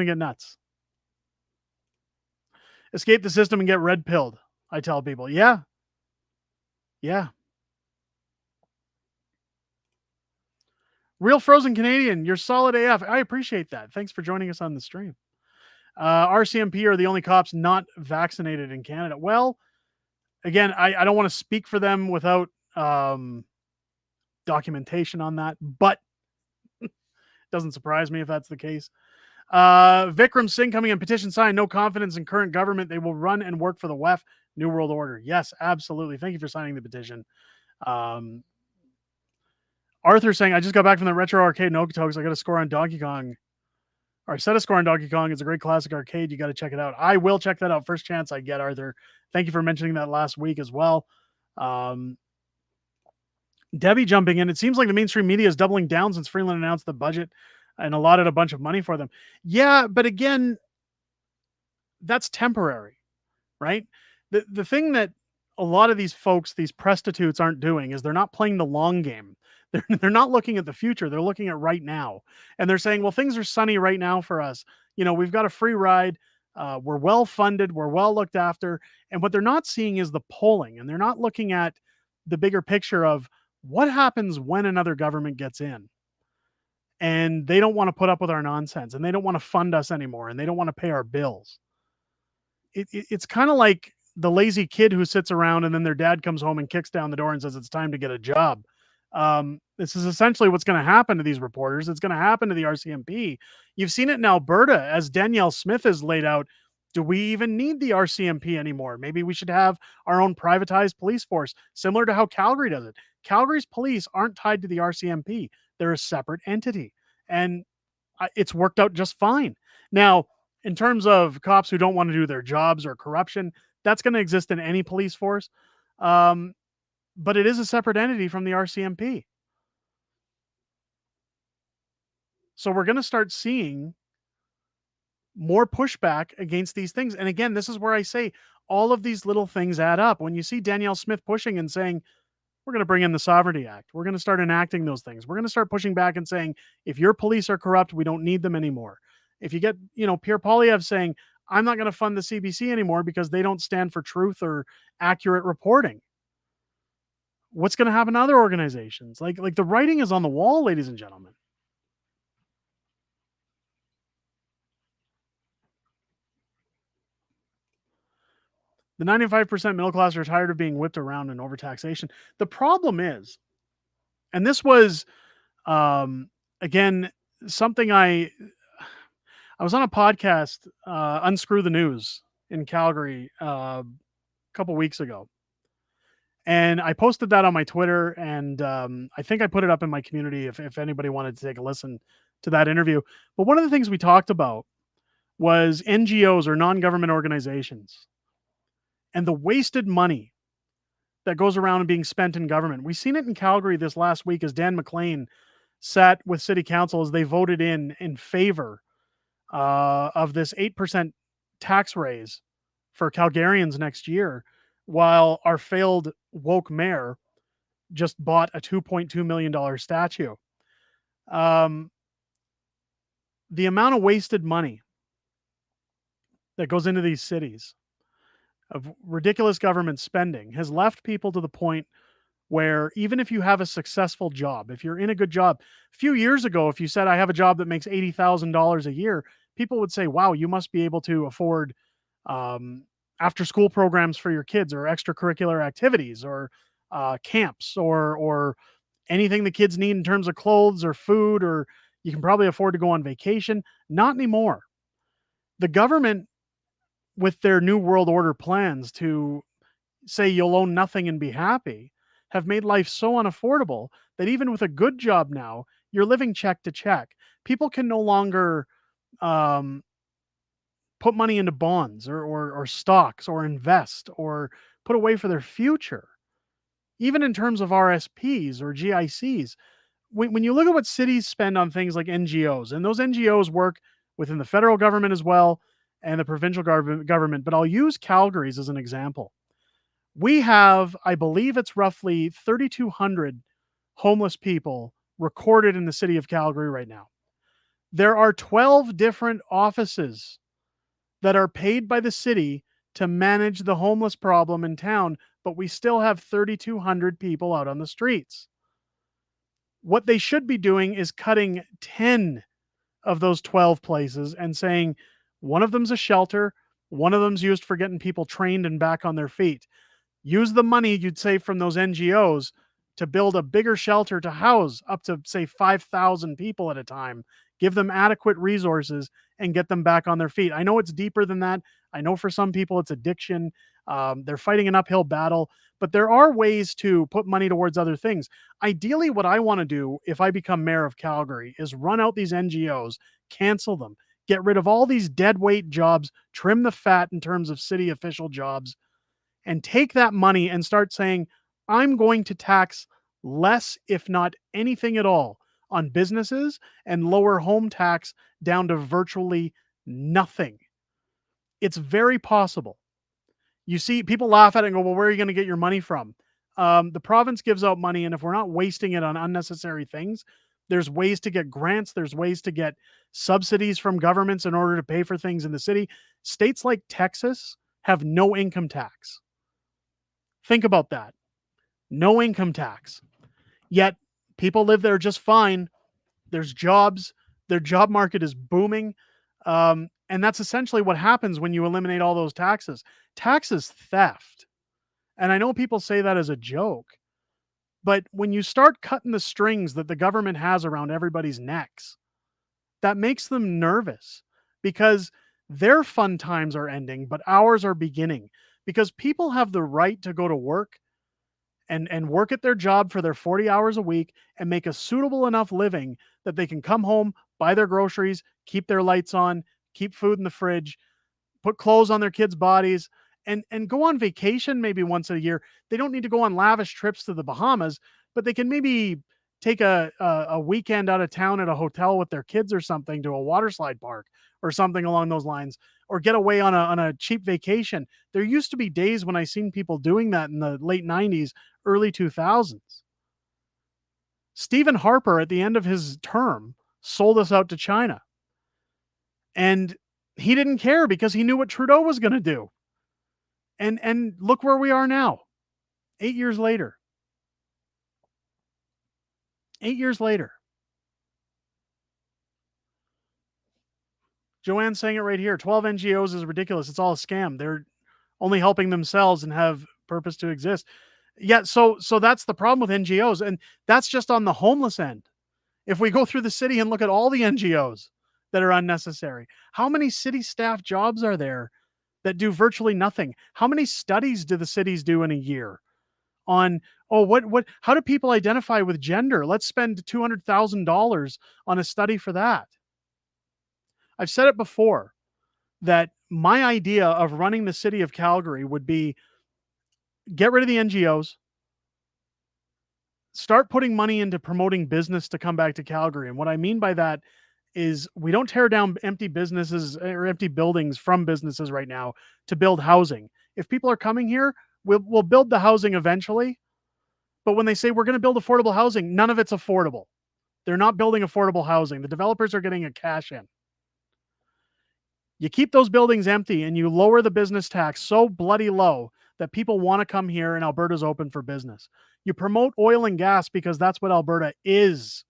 get nuts. Escape the system and get red pilled. I tell people, yeah, yeah. Real frozen Canadian, you're solid AF. I appreciate that. Thanks for joining us on the stream. RCMP are the only cops not vaccinated in Canada. Well, again, I don't want to speak for them without documentation on that, but it doesn't surprise me if that's the case. Vikram Singh coming in, petition signed, no confidence in current government. They will run and work for the WEF, New World Order. Yes, absolutely. Thank you for signing the petition. Um, Arthur saying, I just got back from the retro arcade in Okotoks. I got a score on Donkey Kong. Or set a score on Donkey Kong. It's a great classic arcade. You got to check it out. I will check that out first chance I get, Arthur. Thank you for mentioning that last week as well. Debbie jumping in. It seems like the mainstream media is doubling down since Freeland announced the budget and allotted a bunch of money for them. Yeah, but again, that's temporary, right? The thing that a lot of these folks, these prostitutes, aren't doing is they're not playing the long game. They're not looking at the future. They're looking at right now, and they're saying, "Well, things are sunny right now for us. You know, we've got a free ride. We're well funded. We're well looked after." And what they're not seeing is the polling, and they're not looking at the bigger picture of what happens when another government gets in. And they don't want to put up with our nonsense, and they don't want to fund us anymore, and they don't want to pay our bills. It's kind of like the lazy kid who sits around and then their dad comes home and kicks down the door and says it's time to get a job. This is essentially what's going to happen to these reporters. It's going to happen to the RCMP. You've seen it in Alberta, as Danielle Smith has laid out. Do we even need the RCMP anymore? Maybe we should have our own privatized police force, similar to how Calgary does it. Calgary's police aren't tied to the RCMP. They're a separate entity. And it's worked out just fine. Now, in terms of cops who don't want to do their jobs or corruption, that's going to exist in any police force. But it is a separate entity from the RCMP. So we're going to start seeing more pushback against these things. And again, this is where I say all of these little things add up. When you see Danielle Smith pushing and saying, we're going to bring in the Sovereignty Act, we're going to start enacting those things. We're going to start pushing back and saying, if your police are corrupt, we don't need them anymore. If you get, Pierre Poilievre saying, I'm not going to fund the CBC anymore because they don't stand for truth or accurate reporting. What's going to happen to other organizations? Like the writing is on the wall, ladies and gentlemen. The 95% middle class are tired of being whipped around in overtaxation. The problem is, and this was um, again something I was on a podcast, Unscrew the News in Calgary, a couple weeks ago, and I posted that on my Twitter, and I think I put it up in my community if anybody wanted to take a listen to that interview. But one of the things we talked about was NGOs or non-government organizations and the wasted money that goes around and being spent in government. We've seen it in Calgary this last week as Dan McLean sat with City Council as they voted in favor of this 8% tax raise for Calgarians next year, while our failed woke mayor just bought a $2.2 million statue. Um, the amount of wasted money that goes into these cities of ridiculous government spending has left people to the point where even if you have a successful job, if you're in a good job, a few years ago, if you said, I have a job that makes $80,000 a year, people would say, wow, you must be able to afford um, after school programs for your kids or extracurricular activities or camps or anything the kids need in terms of clothes or food, or you can probably afford to go on vacation. Not anymore. The government, with their New World Order plans to say you'll own nothing and be happy, have made life so unaffordable that even with a good job now, you're living check to check. People can no longer um, put money into bonds or stocks or invest or put away for their future, even in terms of RSPs or GICs. When you look at what cities spend on things like NGOs, and those NGOs work within the federal government as well and the provincial government, but I'll use Calgary's as an example. We have, I believe it's roughly 3,200 homeless people recorded in the city of Calgary right now. There are 12 different offices that are paid by the city to manage the homeless problem in town, but we still have 3,200 people out on the streets. What they should be doing is cutting 10 of those 12 places and saying one of them's a shelter, one of them's used for getting people trained and back on their feet. Use the money you'd save from those NGOs to build a bigger shelter to house up to, say, 5,000 people at a time. Give them adequate resources and get them back on their feet. I know it's deeper than that. I know for some people it's addiction. They're fighting an uphill battle, but there are ways to put money towards other things. Ideally, what I want to do if I become mayor of Calgary is run out these NGOs, cancel them, get rid of all these dead weight jobs, trim the fat in terms of city official jobs, and take that money and start saying, I'm going to tax less, if not anything at all, on businesses and lower home tax down to virtually nothing. It's very possible. You see, people laugh at it and go, well, where are you going to get your money from? The province gives out money, and if we're not wasting it on unnecessary things, there's ways to get grants, there's ways to get subsidies from governments in order to pay for things in the city. States like Texas have no income tax. Think about that. No income tax. Yet people live there just fine. There's jobs. Their job market is booming. And that's essentially what happens when you eliminate all those taxes. Taxes theft. And I know people say that as a joke, but when you start cutting the strings that the government has around everybody's necks, that makes them nervous because their fun times are ending, but ours are beginning. Because people have the right to go to work and work at their job for their 40 hours a week and make a suitable enough living that they can come home, buy their groceries, keep their lights on, keep food in the fridge, put clothes on their kids' bodies, and go on vacation maybe once a year. They don't need to go on lavish trips to the Bahamas, but they can maybe take a weekend out of town at a hotel with their kids or something, to a water slide park or something along those lines, or get away on a cheap vacation. There used to be days when I seen people doing that in the late 90s, early 2000s. Stephen Harper, at the end of his term, sold us out to China. And He didn't care because he knew what Trudeau was going to do. And look where we are now. 8 years later. 8 years later. Joanne's saying it right here. 12 NGOs is ridiculous. It's all a scam. They're only helping themselves and have purpose to exist. Yeah, so that's the problem with NGOs, and that's just on the homeless end. If we go through the city and look at all the NGOs that are unnecessary, how many city staff jobs are there that do virtually nothing? How many studies do the cities do in a year on, oh, what how do people identify with gender? Let's spend $200,000 on a study for that. I've said it before that my idea of running the city of Calgary would be get rid of the NGOs, start putting money into promoting business to come back to Calgary. And what I mean by that is we don't tear down empty businesses or empty buildings from businesses right now to build housing. If people are coming here, we'll build the housing eventually. But when they say we're going to build affordable housing, none of it's affordable. They're not building affordable housing. The developers are getting a cash in. You keep those buildings empty and you lower the business tax so bloody low that people want to come here and Alberta's open for business. You promote oil and gas because that's what Alberta is.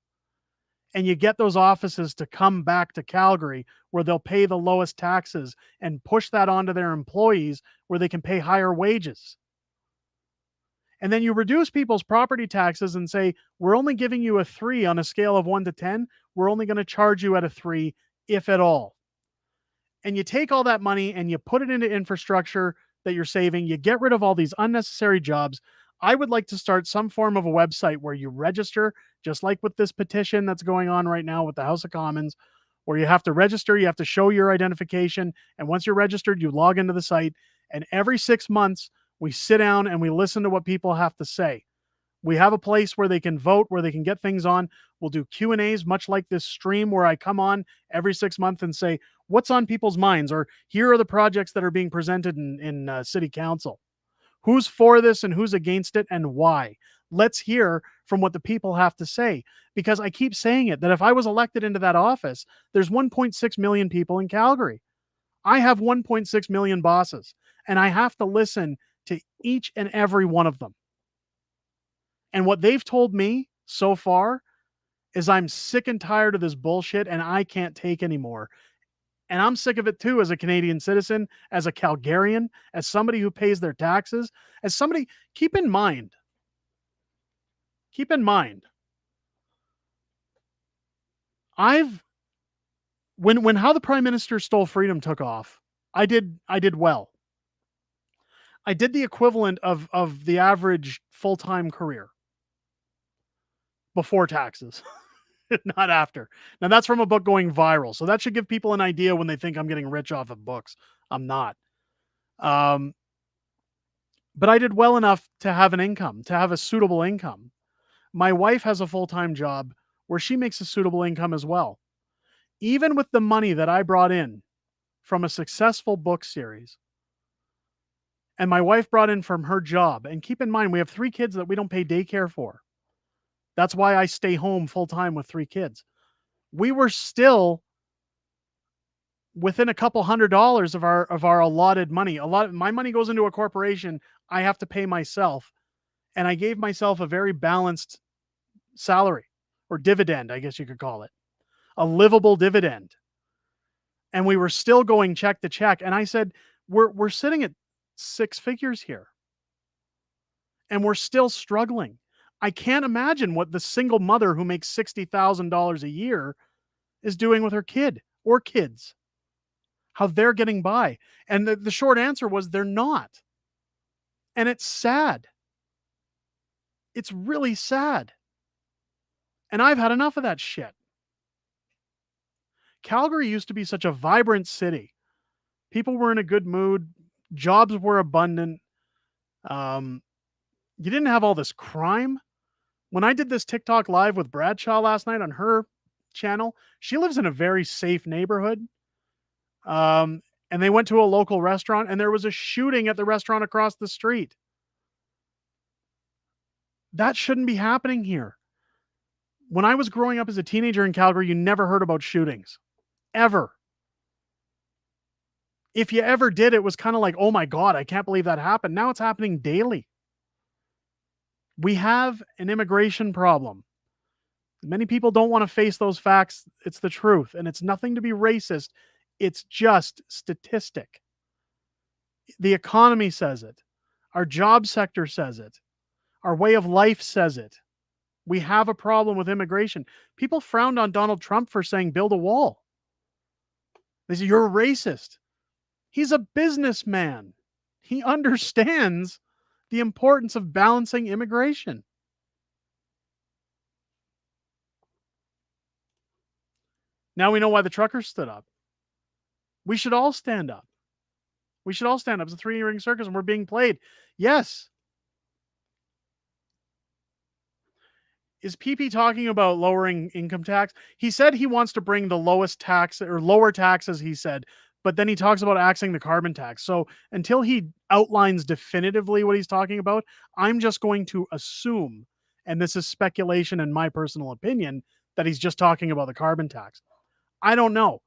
And you get those offices to come back to Calgary where they'll pay the lowest taxes and push that onto their employees where they can pay higher wages. And then you reduce people's property taxes and say, we're only giving you a 3 on a scale of 1 to 10. We're only going to charge you at a 3, if at all. And you take all that money and you put it into infrastructure that you're saving. You get rid of all these unnecessary jobs. I would like to start some form of a website where you register, just like with this petition that's going on right now with the House of Commons, where you have to register, you have to show your identification. And once you're registered, you log into the site. And every 6 months, we sit down and we listen to what people have to say. We have a place where they can vote, where they can get things on. We'll do Q&As, much like this stream where I come on every 6 months and say, what's on people's minds? Or here are the projects that are being presented in city council. Who's for this and who's against it and why? Let's hear from what the people have to say. Because I keep saying it, that if I was elected into that office, there's 1.6 million people in Calgary. I have 1.6 million bosses, and I have to listen to each and every one of them. And what they've told me so far is I'm sick and tired of this bullshit and I can't take anymore. And I'm sick of it too, as a Canadian citizen, as a Calgarian, as somebody who pays their taxes, as somebody, keep in mind, I've, when how the Prime Minister stole freedom took off, I did well. I did the equivalent of the average full-time career before taxes. Not after. Now that's from a book going viral. So that should give people an idea when they think I'm getting rich off of books. I'm not. But I did well enough to have an income, to have a suitable income. My wife has a full-time job where she makes a suitable income as well. Even with the money that I brought in from a successful book series, and my wife brought in from her job, and keep in mind, we have 3 kids that we don't pay daycare for. That's why I stay home full-time with 3 kids. We were still within a couple $100 of our allotted money. A lot of my money goes into a corporation. I have to pay myself. And I gave myself a very balanced salary, or dividend, I guess you could call it. A livable dividend. And we were still going check to check. And I said, we're sitting at 6 figures here. And we're still struggling. I can't imagine what the single mother who makes $60,000 a year is doing with her kid or kids. How they're getting by. And the short answer was they're not. And it's sad. It's really sad. And I've had enough of that shit. Calgary used to be such a vibrant city. People were in a good mood. Jobs were abundant. You didn't have all this crime. When I did this TikTok live with Bradshaw last night on her channel, she lives in a very safe neighborhood. And they went to a local restaurant and there was a shooting at the restaurant across the street. That shouldn't be happening here. When I was growing up as a teenager in Calgary, you never heard about shootings. Ever. if you ever did, it was kind of like, oh my God, I can't believe that happened. Now it's happening daily. We have an immigration problem. Many people don't want to face those facts. It's the truth, and it's nothing to be racist. It's just statistic. The economy says it. Our job sector says it. Our way of life says it. We have a problem with immigration. People frowned on Donald Trump for saying build a wall. They say you're a racist. He's a businessman. He understands the importance of balancing immigration. Now we know why the truckers stood up. We should all stand up. We should all stand up. It's a three-ring circus and we're being played. Yes. Is PP talking about lowering income tax? He said he wants to bring the lowest tax or lower taxes, he said, but then he talks about axing the carbon tax. So until he outlines definitively what he's talking about, I'm just going to assume, and this is speculation and my personal opinion, that he's just talking about the carbon tax. I don't know,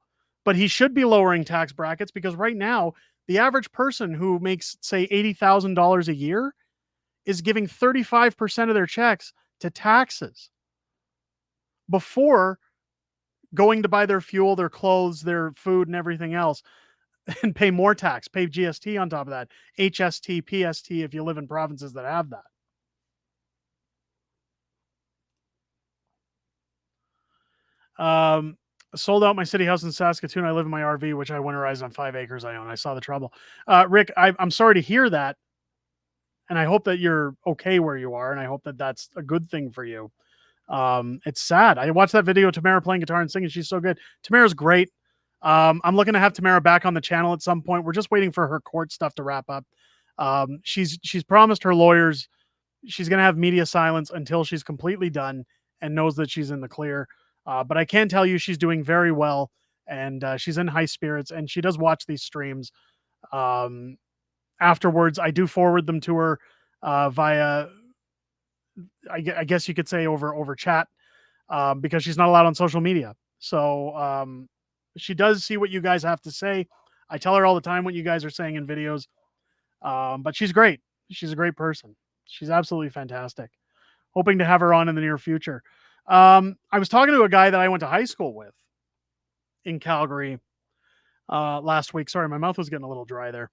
but he should be lowering tax brackets because right now, the average person who makes, say, $80,000 a year is giving 35% of their checks to taxes before going to buy their fuel, their clothes, their food, and everything else, and pay more tax, pay GST on top of that, HST, PST if you live in provinces that have that. Sold out my city house in Saskatoon. I live in my RV, which I winterized on 5 acres I own. I saw the trouble. Rick, I'm sorry to hear that. And I hope that you're okay where you are. And I hope that that's a good thing for you. It's sad. I watched that video of Tamara playing guitar and singing. She's so good. Tamara's great. I'm looking to have Tamara back on the channel at some point. We're just waiting for her court stuff to wrap up. She's promised her lawyers she's going to have media silence until she's completely done and knows that she's in the clear. But I can tell you she's doing very well and she's in high spirits and she does watch these streams. Afterwards, I do forward them to her via, I guess you could say over chat because she's not allowed on social media. So she does see what you guys have to say. I tell her all the time what you guys are saying in videos. But she's great. She's a great person. She's absolutely fantastic. Hoping to have her on in the near future. I was talking to a guy that I went to high school with in Calgary last week. Sorry, my mouth was getting a little dry there.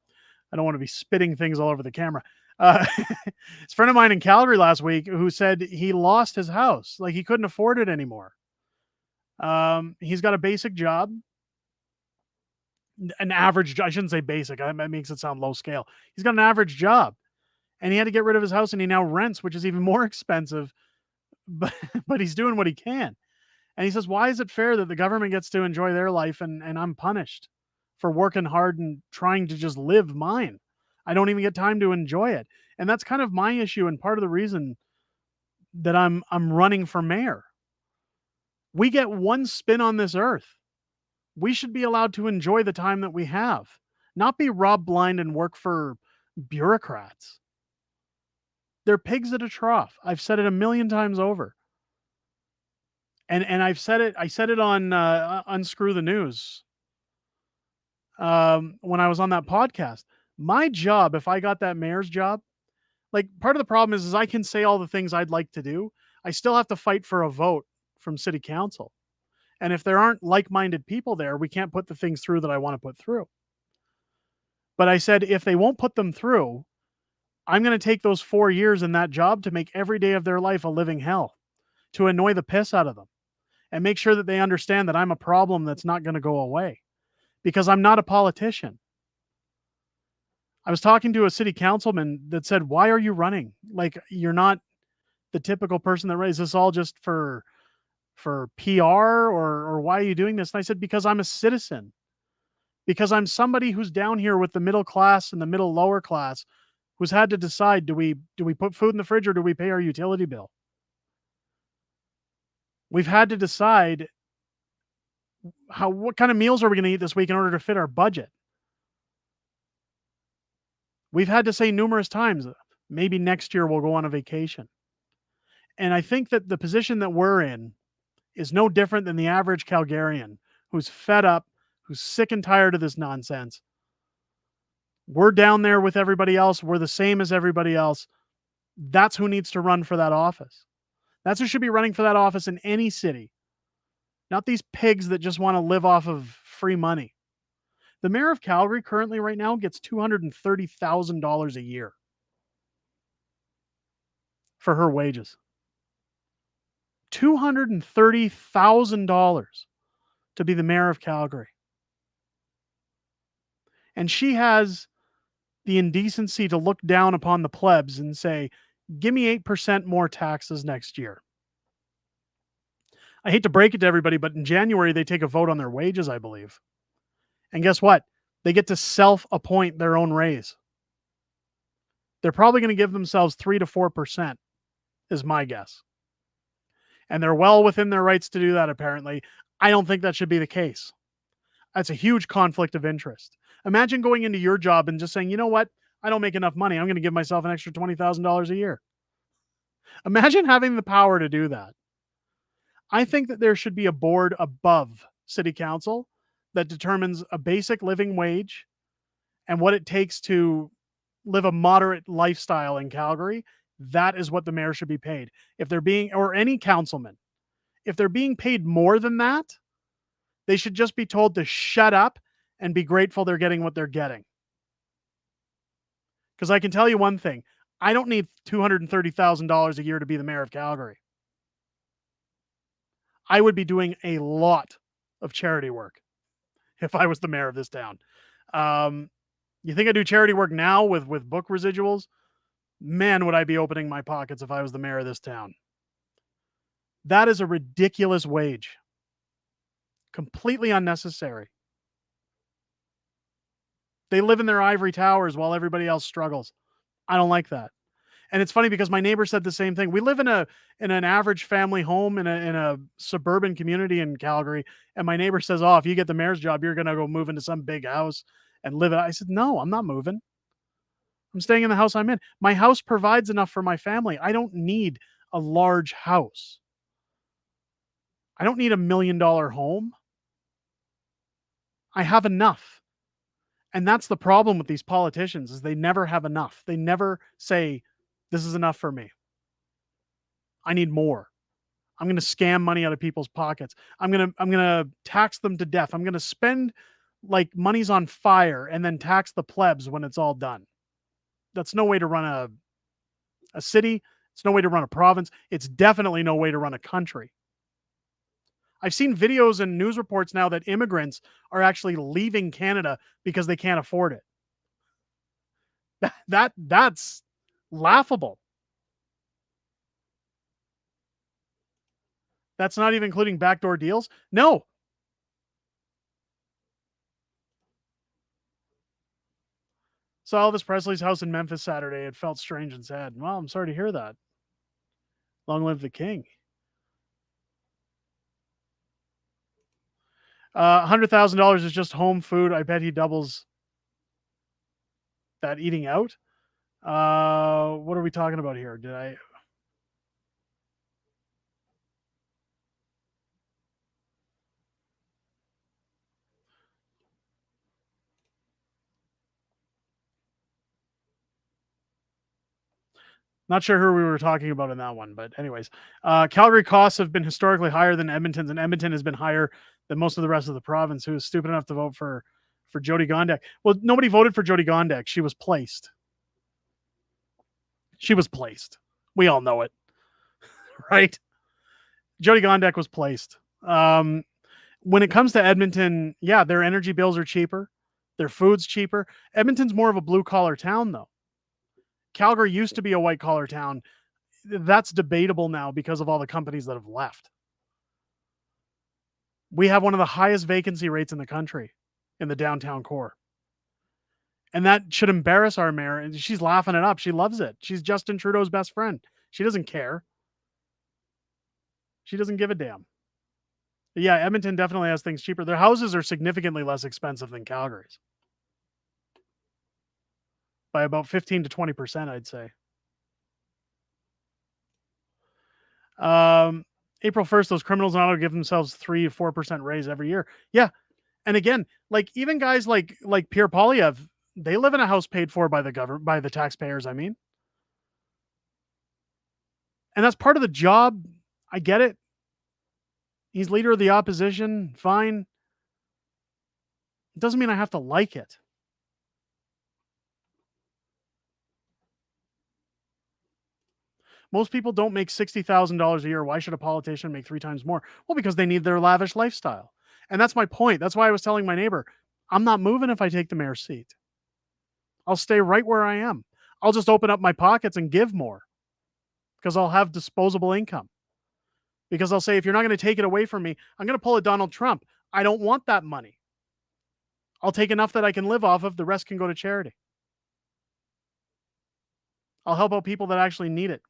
I don't want to be spitting things all over the camera. It's a friend of mine in Calgary last week who said he lost his house. Like he couldn't afford it anymore. He's got a basic job. An average, I shouldn't say basic. That makes it sound low scale. He's got an average job and he had to get rid of his house and he now rents, which is even more expensive, but he's doing what he can. And he says, why is it fair that the government gets to enjoy their life and I'm punished for working hard and trying to just live mine? I don't even get time to enjoy it. And that's kind of my issue and part of the reason that I'm running for mayor. We get one spin on this earth. We should be allowed to enjoy the time that we have, not be robbed blind and work for bureaucrats. They're pigs at a trough. I've said it a million times over. And I said it on Unscrew the News when I was on that podcast. My job, if I got that mayor's job, like part of the problem is I can say all the things I'd like to do. I still have to fight for a vote from city council. And if there aren't like-minded people there, we can't put the things through that I want to put through. But I said, if they won't put them through, I'm going to take those 4 years in that job to make every day of their life a living hell, to annoy the piss out of them and make sure that they understand that I'm a problem that's not going to go away because I'm not a politician. I was talking to a city councilman that said, why are you running? Like, you're not the typical person that raised this all just for PR or why are you doing this? And I said, because I'm a citizen, because I'm somebody who's down here with the middle class and the middle lower class who's had to decide, do we put food in the fridge or do we pay our utility bill? We've had to decide what kind of meals are we going to eat this week in order to fit our budget. We've had to say numerous times, maybe next year we'll go on a vacation. And I think that the position that we're in is no different than the average Calgarian who's fed up, who's sick and tired of this nonsense, We're down there with everybody else. We're the same as everybody else. That's who needs to run for that office. That's who should be running for that office in any city. Not these pigs that just want to live off of free money. The mayor of Calgary currently right now gets $230,000 a year for her wages. $230,000 to be the mayor of Calgary. And she has the indecency to look down upon the plebs and say, give me 8% more taxes next year. I hate to break it to everybody, but in January, they take a vote on their wages, I believe. And guess what? They get to self-appoint their own raise. They're probably going to give themselves 3 to 4%, is my guess. And they're well within their rights to do that, apparently. I don't think that should be the case. That's a huge conflict of interest. Imagine going into your job and just saying, you know what? I don't make enough money. I'm going to give myself an extra $20,000 a year. Imagine having the power to do that. I think that there should be a board above city council that determines a basic living wage and what it takes to live a moderate lifestyle in Calgary. That is what the mayor should be paid. If they're being, or any councilman, if they're being paid more than that, they should just be told to shut up and be grateful they're getting what they're getting. Because I can tell you one thing, I don't need $230,000 a year to be the mayor of Calgary. I would be doing a lot of charity work if I was the mayor of this town. You think I do charity work now with book residuals? Man, would I be opening my pockets if I was the mayor of this town. That is a ridiculous wage. Completely unnecessary. They live in their ivory towers while everybody else struggles. I don't like that. And it's funny because my neighbor said the same thing. We live in an average family home in a suburban community in Calgary, and my neighbor says, "Oh, if you get the mayor's job, you're going to go move into some big house and live it." I said, "No, I'm not moving. I'm staying in the house I'm in. My house provides enough for my family. I don't need a large house. I don't need $1 million home. I have enough." And that's the problem with these politicians is they never have enough. They never say, "This is enough for me. I need more. I'm going to scam money out of people's pockets. I'm going to tax them to death. I'm going to spend like money's on fire and then tax the plebs when it's all done." That's no way to run a city. It's no way to run a province. It's definitely no way to run a country. I've seen videos and news reports now that immigrants are actually leaving Canada because they can't afford it. That's laughable. That's not even including backdoor deals. No. Saw Elvis Presley's house in Memphis Saturday. It felt strange and sad. Well, I'm sorry to hear that. Long live the king. $100,000 is just home food. I bet he doubles that eating out. What are we talking about here? Did I? Not sure who we were talking about in that one, but anyways, Calgary costs have been historically higher than Edmonton's, and Edmonton has been higher than most of the rest of the province. Who was stupid enough to vote for Jody Gondek? Well, nobody voted for Jody Gondek. She was placed. She was placed. We all know it, right? Jody Gondek was placed. When it comes to Edmonton, yeah, their energy bills are cheaper. Their food's cheaper. Edmonton's more of a blue collar town, though. Calgary used to be a white collar town. That's debatable now because of all the companies that have left. We have one of the highest vacancy rates in the country in the downtown core. And that should embarrass our mayor. And she's laughing it up. She loves it. She's Justin Trudeau's best friend. She doesn't care. She doesn't give a damn. But yeah, Edmonton definitely has things cheaper. Their houses are significantly less expensive than Calgary's. By about 15 to 20%, I'd say. April 1st, those criminals in auto give themselves 3 to 4% raise every year. Yeah. And again, like even guys like Pierre Poilievre, They live in a house paid for by the government, by the taxpayers, I mean. And that's part of the job. I get it. He's leader of the opposition. Fine. It doesn't mean I have to like it. Most people don't make $60,000 a year. Why should a politician make 3 times more? Well, because they need their lavish lifestyle. And that's my point. That's why I was telling my neighbor, I'm not moving if I take the mayor's seat. I'll stay right where I am. I'll just open up my pockets and give more because I'll have disposable income. Because I'll say, if you're not going to take it away from me, I'm going to pull a Donald Trump. I don't want that money. I'll take enough that I can live off of. The rest can go to charity. I'll help out people that actually need it.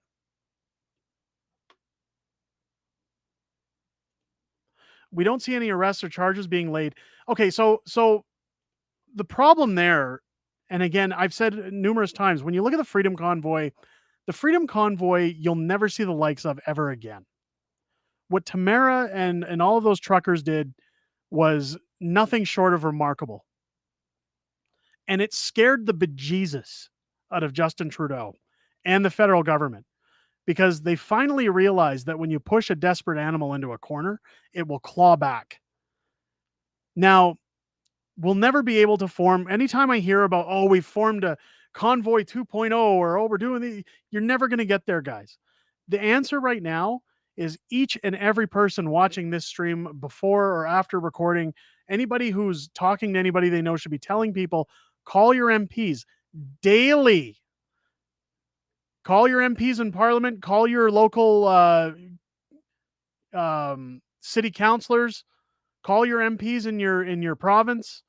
We don't see any arrests or charges being laid. Okay, so the problem there, and again, I've said numerous times, when you look at the Freedom Convoy, you'll never see the likes of ever again. What Tamara and all of those truckers did was nothing short of remarkable. And it scared the bejesus out of Justin Trudeau and the federal government because they finally realized that when you push a desperate animal into a corner, it will claw back. Now, we'll never be able to form, anytime I hear about, oh, we've formed a Convoy 2.0 or, oh, we're doing the, you're never going to get there, guys. The answer right now is each and every person watching this stream before or after recording, anybody who's talking to anybody they know should be telling people, call your MPs daily. Call your MPs in Parliament, call your local city councilors, call your MPs in your province.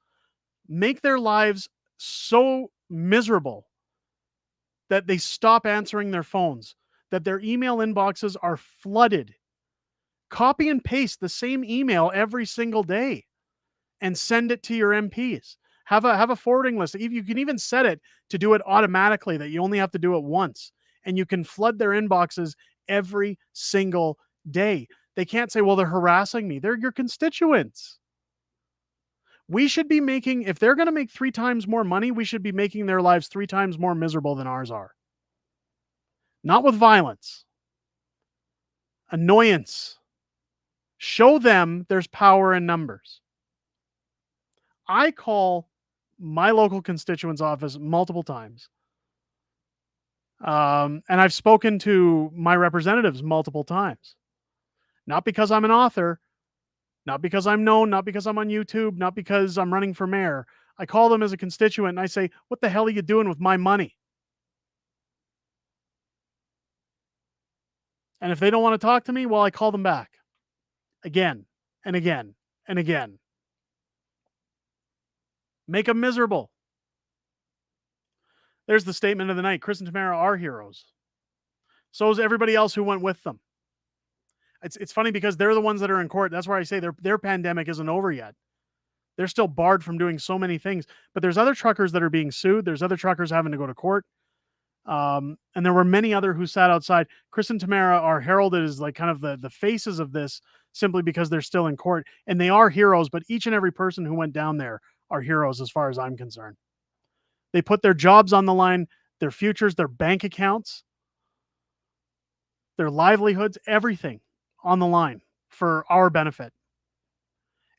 Make their lives so miserable that they stop answering their phones, that their email inboxes are flooded. Copy and paste the same email every single day and send it to your MPs. Have a forwarding list. You can even set it to do it automatically, that you only have to do it once, and you can flood their inboxes every single day. They can't say, well, they're harassing me. They're your constituents. We should be making, if they're going to make 3 times more money, we should be making their lives 3 times more miserable than ours are. Not with violence. Annoyance. Show them there's power in numbers. I call my local constituent's office multiple times. And I've spoken to my representatives multiple times. Not because I'm an author, not because I'm known, not because I'm on YouTube, not because I'm running for mayor. I call them as a constituent and I say, what the hell are you doing with my money? And if they don't want to talk to me, well, I call them back again and again and again. Make them miserable. There's the statement of the night. Chris and Tamara are heroes. So is everybody else who went with them. It's funny because they're the ones that are in court. That's where I say their pandemic isn't over yet. They're still barred from doing so many things. But there's other truckers that are being sued. There's other truckers having to go to court. And there were many other who sat outside. Chris and Tamara are heralded as like kind of the faces of this simply because they're still in court. And they are heroes, but each and every person who went down there are heroes as far as I'm concerned. They put their jobs on the line, their futures, their bank accounts, their livelihoods, everything on the line for our benefit.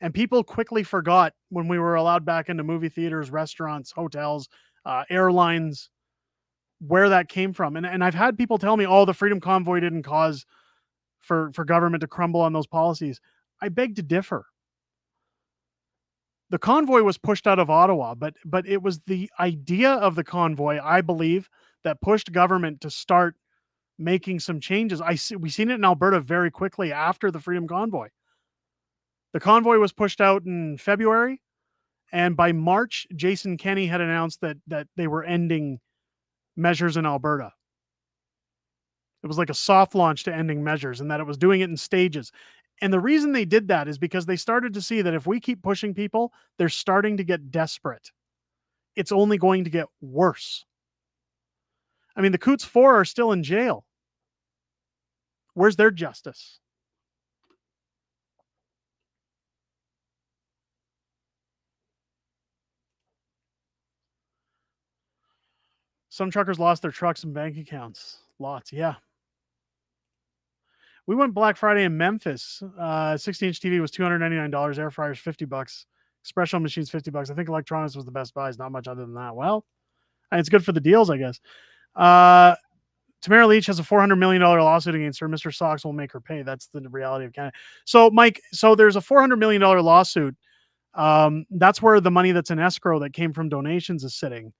And people quickly forgot when we were allowed back into movie theaters, restaurants, hotels, airlines, where that came from. And I've had people tell me, oh, the Freedom Convoy didn't cause for government to crumble on those policies. I beg to differ. The convoy was pushed out of Ottawa, but it was the idea of the convoy, I believe, that pushed government to start making some changes. We seen it in Alberta very quickly after the Freedom Convoy. The convoy was pushed out in February, and by March, Jason Kenney had announced that they were ending measures in Alberta. It was like a soft launch to ending measures, and that it was doing it in stages. And the reason they did that is because they started to see that if we keep pushing people, they're starting to get desperate. It's only going to get worse. I mean, the Coots 4 are still in jail. Where's their justice? Some truckers lost their trucks and bank accounts. Lots, yeah. We went Black Friday in Memphis. 60-inch TV was $299. Air fryers $50. Espresso machines $50. I think electronics was the best buys. Not much other than that. Well, it's good for the deals, I guess. Tamara Leach has a $400 million lawsuit against her. Mr. Sox will make her pay. That's the reality of Canada. So, Mike, there's a $400 million lawsuit. That's where the money that's in escrow that came from donations is sitting.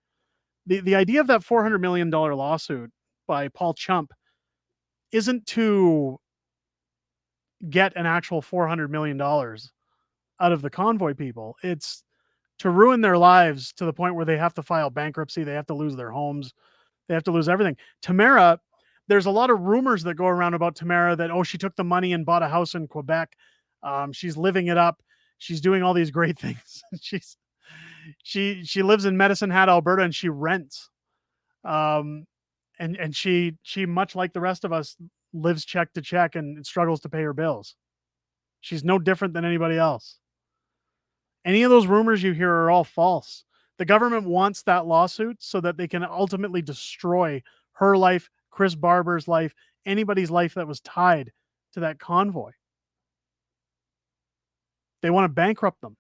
The idea of that $400 million lawsuit by Paul Chump isn't to get an actual $400 million out of the Convoy people. It's to ruin their lives to the point where they have to file bankruptcy. They have to lose their homes. They have to lose everything. Tamara, there's a lot of rumors that go around about Tamara that, she took the money and bought a house in Quebec. She's living it up. She's doing all these great things. She lives in Medicine Hat, Alberta, and she rents. And she much like the rest of us lives check to check and struggles to pay her bills. She's no different than anybody else. Any of those rumors you hear are all false. The government wants that lawsuit so that they can ultimately destroy her life, Chris Barber's life, anybody's life that was tied to that convoy. They want to bankrupt them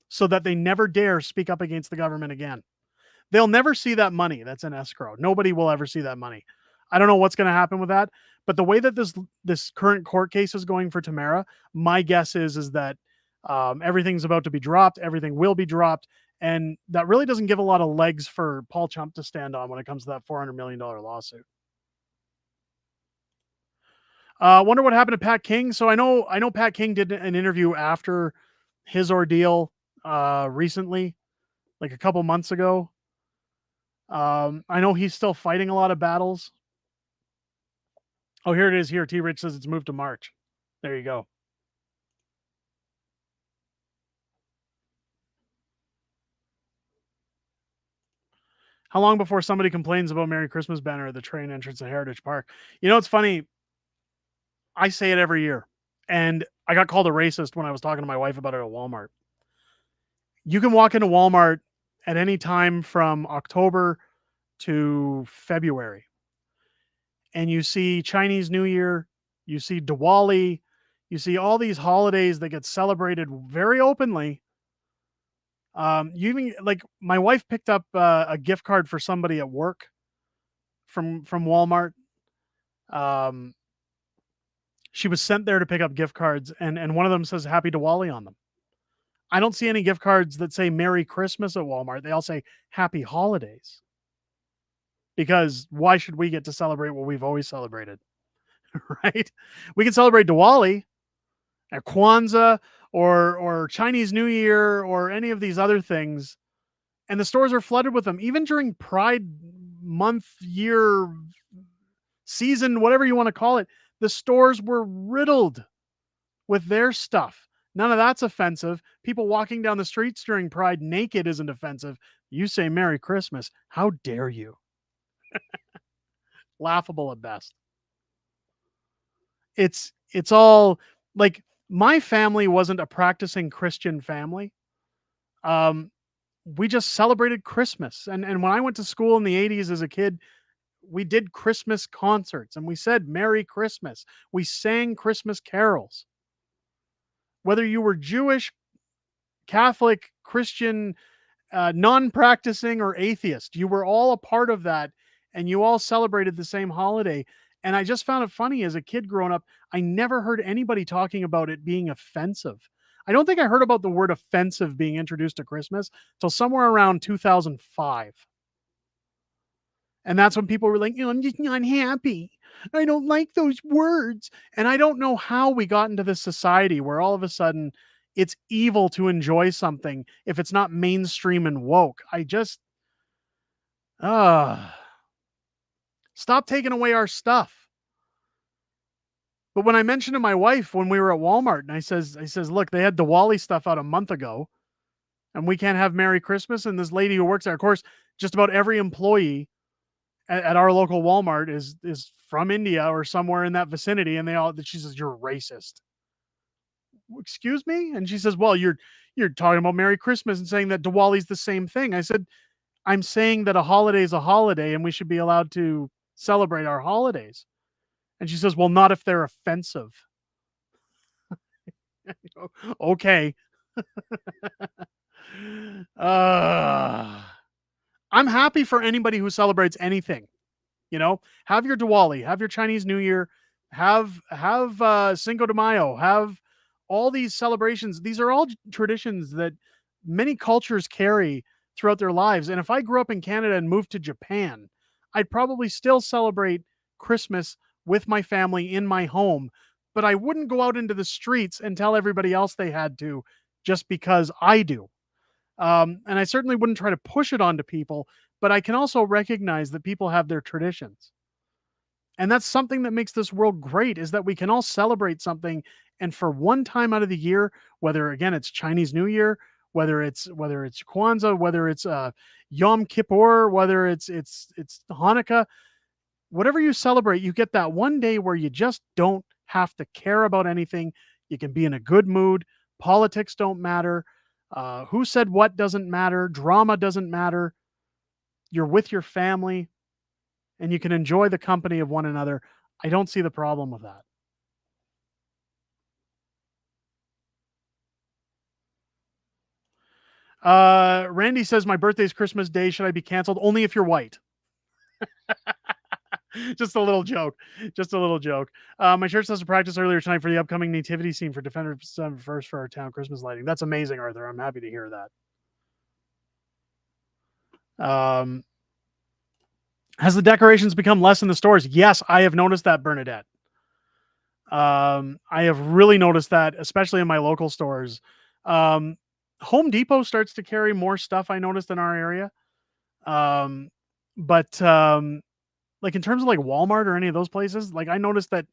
so that they never dare speak up against the government again. They'll never see that money that's in escrow. Nobody will ever see that money. I don't know what's going to happen with that, but the way that this current court case is going for Tamara, my guess is that everything's about to be dropped. Everything will be dropped, and that really doesn't give a lot of legs for Paul Chump to stand on when it comes to that $400 million lawsuit. Wonder what happened to Pat King. So I know Pat King did an interview after his ordeal recently, like a couple months ago. I know he's still fighting a lot of battles. Oh, here it is. Here, T. Rich says it's moved to March. There you go. How long before somebody complains about Merry Christmas banner at the train entrance at Heritage Park? You know, it's funny. I say it every year, and I got called a racist when I was talking to my wife about it at Walmart. You can walk into Walmart at any time from October to February, and you see Chinese New Year, you see Diwali, you see all these holidays that get celebrated very openly. You even, like, my wife picked up a gift card for somebody at work from Walmart. Um, she was sent there to pick up gift cards, and one of them says Happy Diwali on them. I don't see any gift cards that say Merry Christmas at Walmart. They all say Happy Holidays. Because why should we get to celebrate what we've always celebrated? Right? We can celebrate Diwali or Kwanzaa or Chinese New Year or any of these other things, and the stores are flooded with them. Even during Pride month, year, season, whatever you want to call it, the stores were riddled with their stuff. None of that's offensive. People walking down the streets during Pride naked isn't offensive. You say Merry Christmas. How dare you? Laughable at best. It's all like, my family wasn't a practicing Christian family. Um, we just celebrated Christmas. And when I went to school in the 80s as a kid, we did Christmas concerts and we said Merry Christmas. We sang Christmas carols. Whether you were Jewish, Catholic, Christian, non-practicing, or atheist, you were all a part of that, and you all celebrated the same holiday. And I just found it funny as a kid growing up, I never heard anybody talking about it being offensive. I don't think I heard about the word offensive being introduced to Christmas till somewhere around 2005. And that's when people were like, I'm just not happy. I don't like those words. And I don't know how we got into this society where all of a sudden it's evil to enjoy something if it's not mainstream and woke. I just, stop taking away our stuff. But when I mentioned to my wife when we were at Walmart, and I says, look, they had Diwali stuff out a month ago, and we can't have Merry Christmas. And this lady who works there, of course, just about every employee at our local Walmart is from India or somewhere in that vicinity, and she says, you're racist. Excuse me? And she says, well, you're talking about Merry Christmas and saying that Diwali's the same thing. I said, I'm saying that a holiday is a holiday and we should be allowed to celebrate our holidays. And she says, well, not if they're offensive. Okay. Uh, I'm happy for anybody who celebrates anything. You know, have your Diwali, have your Chinese New Year, have Cinco de Mayo, have all these celebrations. These are all traditions that many cultures carry throughout their lives. And if I grew up in Canada and moved to Japan, I'd probably still celebrate Christmas with my family in my home, but I wouldn't go out into the streets and tell everybody else they had to just because I do. And I certainly wouldn't try to push it onto people, but I can also recognize that people have their traditions. And that's something that makes this world great is that we can all celebrate something. And for one time out of the year, whether again it's Chinese New Year, whether it's Kwanzaa, whether it's Yom Kippur, whether it's Hanukkah, whatever you celebrate, you get that one day where you just don't have to care about anything. You can be in a good mood. Politics don't matter. Who said what doesn't matter. Drama doesn't matter. You're with your family and you can enjoy the company of one another. I don't see the problem with that. Randy says my birthday's Christmas Day. Should I be canceled? Only if you're white. Just a little joke. Just a little joke. My church does a practice earlier tonight for the upcoming nativity scene for Defender First for our town Christmas lighting. That's amazing, Arthur. I'm happy to hear that. Has the decorations become less in the stores? Yes, I have noticed that, Bernadette. I have really noticed that, especially in my local stores. Um, Home Depot starts to carry more stuff I noticed in our area. Um, but like in terms of like Walmart or any of those places, like I noticed that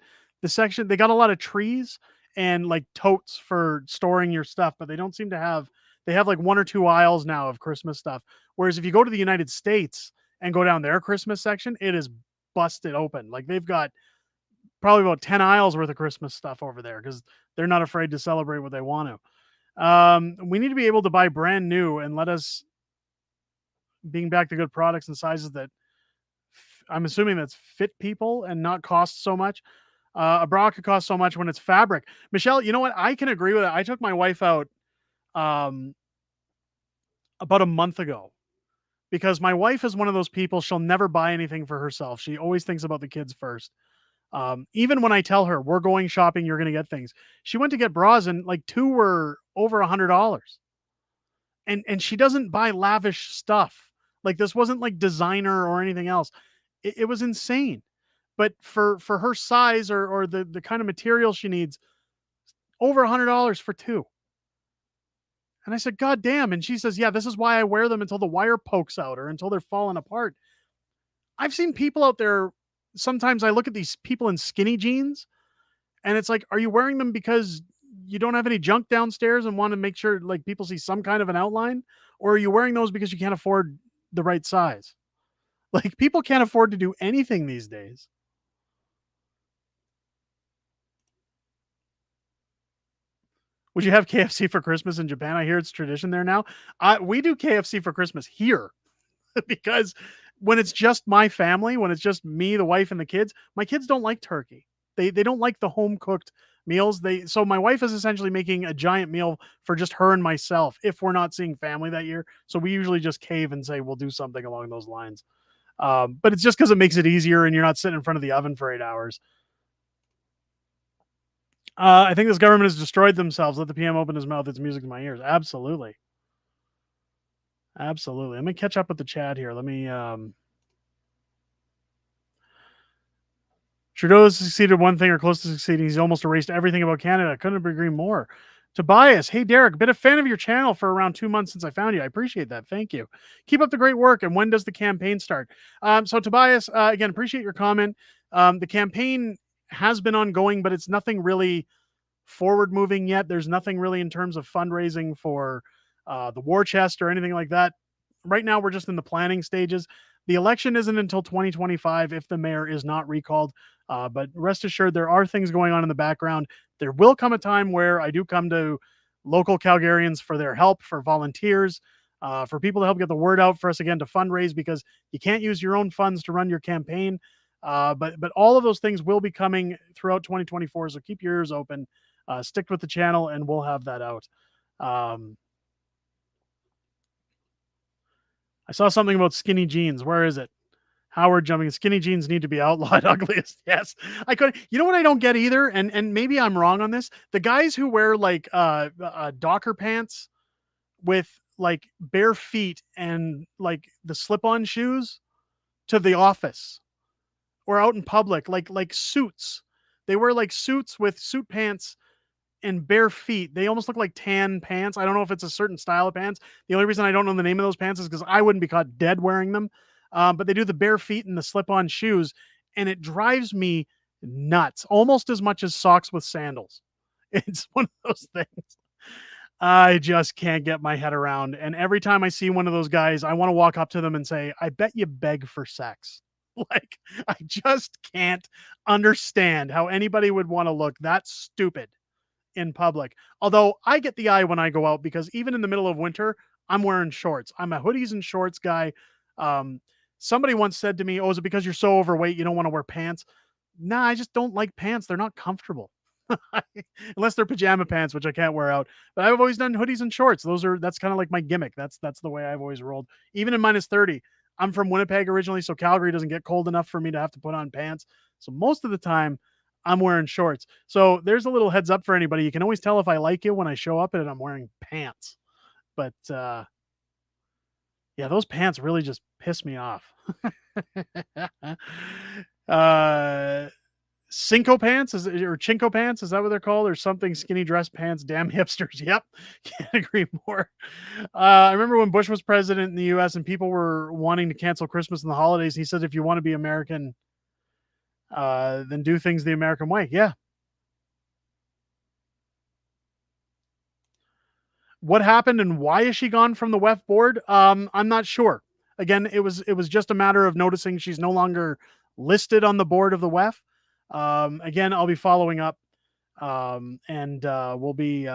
the section they got a lot of trees and like totes for storing your stuff, but they don't seem to have they have like one or two aisles now of Christmas stuff. Whereas if you go to the United States and go down their Christmas section, it is busted open. Like they've got probably about 10 aisles worth of Christmas stuff over there because they're not afraid to celebrate what they want to. We need to be able to buy brand new and let us being back to good products and sizes that I'm assuming that's fit people and not cost so much. A bra could cost so much when it's fabric. Michelle, you know what? I can agree with it. I took my wife out um, about a month ago because my wife is one of those people. She'll never buy anything for herself. She always thinks about the kids first. Even when I tell her we're going shopping, you're going to get things. She went to get bras and like two were over $100, and she doesn't buy lavish stuff. Like this wasn't like designer or anything else. It was insane. But for her size or the kind of material she needs, over $100 for two. And I said, God damn. And she says, yeah, this is why I wear them until the wire pokes out or until they're falling apart. I've seen people out there. Sometimes I look at these people in skinny jeans and it's like, are you wearing them because you don't have any junk downstairs and want to make sure like people see some kind of an outline? Or are you wearing those because you can't afford the right size? Like people can't afford to do anything these days. Would you have KFC for Christmas in Japan? I hear it's tradition there now. We do KFC for Christmas here because when it's just my family, when it's just me, the wife, and the kids, my kids don't like turkey. They don't like the home cooked meals. So my wife is essentially making a giant meal for just her and myself if we're not seeing family that year. So we usually just cave and say we'll do something along those lines. But it's just because it makes it easier and you're not sitting in front of the oven for 8 hours. I think this government has destroyed themselves. Let the PM open his mouth. It's music to my ears. Absolutely. Absolutely. Let me catch up with the chat here. Let me. Trudeau has succeeded one thing or close to succeeding. He's almost erased everything about Canada. Couldn't agree more. Tobias, hey Derek, been a fan of your channel for around 2 months since I found you. I appreciate that. Thank you. Keep up the great work. And when does the campaign start? So Tobias, again, appreciate your comment. The campaign has been ongoing, but it's nothing really forward moving yet. There's nothing really in terms of fundraising for the war chest or anything like that. Right now, we're just in the planning stages. The election isn't until 2025 if the mayor is not recalled. But rest assured, there are things going on in the background. There will come a time where I do come to local Calgarians for their help, for volunteers. for people to help get the word out for us again to fundraise, because you can't use your own funds to run your campaign. But all of those things will be coming throughout 2024. So keep your ears open, stick with the channel, and we'll have that out. I saw something about skinny jeans. Where is it? Howard jumping. Skinny jeans need to be outlawed. Ugliest. Yes. I could. You know what I don't get either, and maybe I'm wrong on this. The guys who wear like Docker pants with like bare feet and like the slip-on shoes to the office or out in public, like suits. They wear like suits with suit pants and bare feet. They almost look like tan pants. I don't know if it's a certain style of pants. The only reason I don't know the name of those pants is because I wouldn't be caught dead wearing them. But they do the bare feet and the slip-on shoes, and it drives me nuts, almost as much as socks with sandals. It's one of those things I just can't get my head around. And every time I see one of those guys, I want to walk up to them and say, I bet you beg for sex. Like, I just can't understand how anybody would want to look that stupid in public. Although I get the eye when I go out, because even in the middle of winter, I'm wearing shorts. I'm a hoodies and shorts guy. Um, Somebody once said to me, "Oh, is it because you're so overweight you don't want to wear pants?" Nah, I just don't like pants. They're not comfortable. Unless they're pajama pants, which I can't wear out. But I've always done hoodies and shorts. That's kind of like my gimmick. That's the way I've always rolled. Even in -30. I'm from Winnipeg originally, so Calgary doesn't get cold enough for me to have to put on pants. So most of the time I'm wearing shorts. So there's a little heads up for anybody. You can always tell if I like you when I show up and I'm wearing pants. But yeah, those pants really just piss me off. uh Cinco pants or Chinko pants, is that what they're called, or something? Skinny dress pants. Damn hipsters. Yep, can't agree more. I remember when Bush was president in the U.S. and people were wanting to cancel Christmas and the holidays. He said, "If you want to be American, then do things the American way." Yeah. What happened and why is she gone from the WEF board? I'm not sure. Again, it was just a matter of noticing she's no longer listed on the board of the WEF. Again, I'll be following up, and I'll be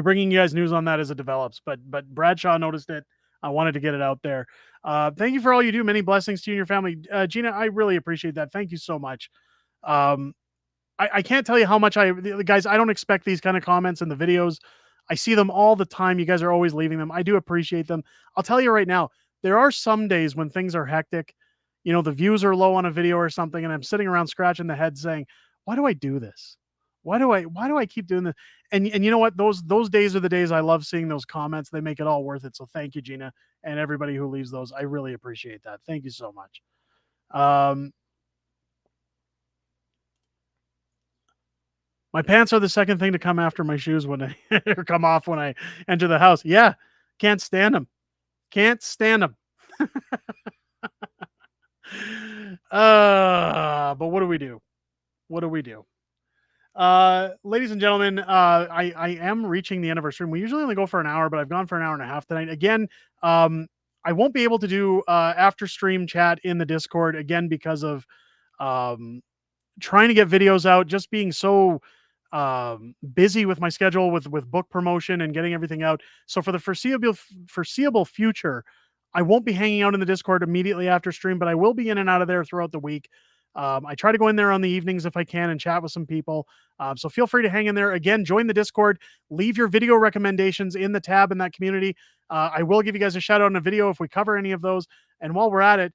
bringing you guys news on that as it develops. But Bradshaw noticed it. I wanted to get it out there. Thank you for all you do. Many blessings to you and your family, Gina. I really appreciate that. Thank you so much. Um, I can't tell you how much the guys. I don't expect these kind of comments in the videos. I see them all the time. You guys are always leaving them. I do appreciate them. I'll tell you right now, there are some days when things are hectic. The views are low on a video or something, and I'm sitting around scratching the head saying, "Why do I do this? Why do I keep doing this?" And you know what? Those days are the days I love seeing those comments. They make it all worth it. So thank you, Gina, and everybody who leaves those. I really appreciate that. Thank you so much. My pants are the second thing to come after my shoes when I or come off when I enter the house. Yeah, can't stand them. Can't stand them. But what do we do? What do we do? Ladies and gentlemen, I am reaching the end of our stream. We usually only go for an hour, but I've gone for an hour and a half tonight. Again, I won't be able to do after stream chat in the Discord again because of um, trying to get videos out, just being so busy with my schedule with book promotion and getting everything out. So for the foreseeable future, I won't be hanging out in the Discord immediately after stream, but I will be in and out of there throughout the week. I try to go in there on the evenings if I can and chat with some people. So feel free to hang in there. Again, join the Discord. Leave your video recommendations in the tab in that community. I will give you guys a shout out in a video if we cover any of those. And while we're at it,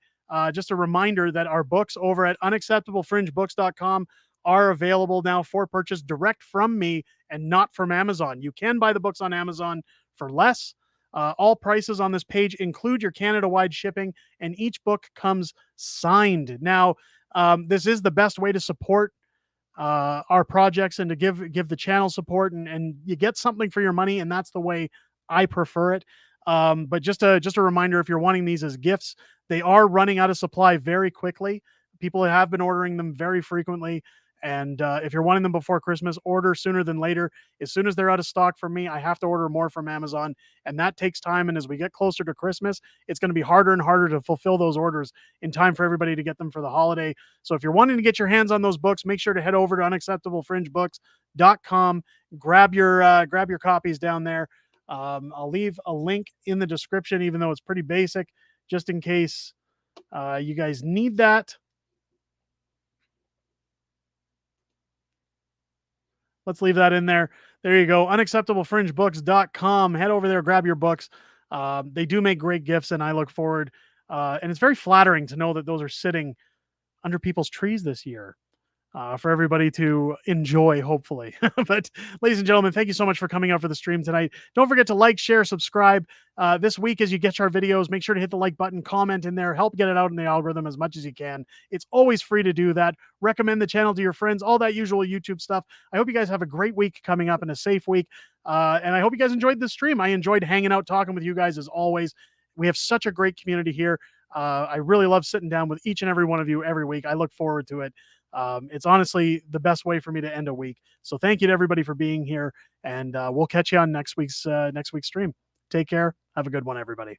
just a reminder that our books over at unacceptablefringebooks.com are available now for purchase direct from me and not from Amazon. You can buy the books on Amazon for less. All prices on this page include your Canada-wide shipping, and each book comes signed. Now, this is the best way to support our projects and to give the channel support, and you get something for your money, and that's the way I prefer it. But just a reminder, if you're wanting these as gifts, they are running out of supply very quickly. People have been ordering them very frequently. And if you're wanting them before Christmas, order sooner than later. As soon as they're out of stock for me, I have to order more from Amazon, and that takes time. And as we get closer to Christmas, it's going to be harder and harder to fulfill those orders in time for everybody to get them for the holiday. So if you're wanting to get your hands on those books, make sure to head over to unacceptablefringebooks.com, grab your copies down there. I'll leave a link in the description, even though it's pretty basic, just in case you guys need that. Let's leave that in there. There you go. Unacceptablefringebooks.com. Head over there, grab your books. They do make great gifts, and I look forward. And it's very flattering to know that those are sitting under people's trees this year for everybody to enjoy, hopefully. But, ladies and gentlemen, thank you so much for coming out for the stream tonight. Don't forget to like, share, subscribe. This week, as you get our videos, make sure to hit the like button, comment in there, help get it out in the algorithm as much as you can. It's always free to do that. Recommend the channel to your friends, all that usual YouTube stuff. I hope you guys have a great week coming up and a safe week. And I hope you guys enjoyed the stream. I enjoyed hanging out, talking with you guys as always. We have such a great community here. I really love sitting down with each and every one of you every week. I look forward to it. It's honestly the best way for me to end a week. So thank you to everybody for being here, and we'll catch you on next week's stream. Take care. Have a good one, everybody.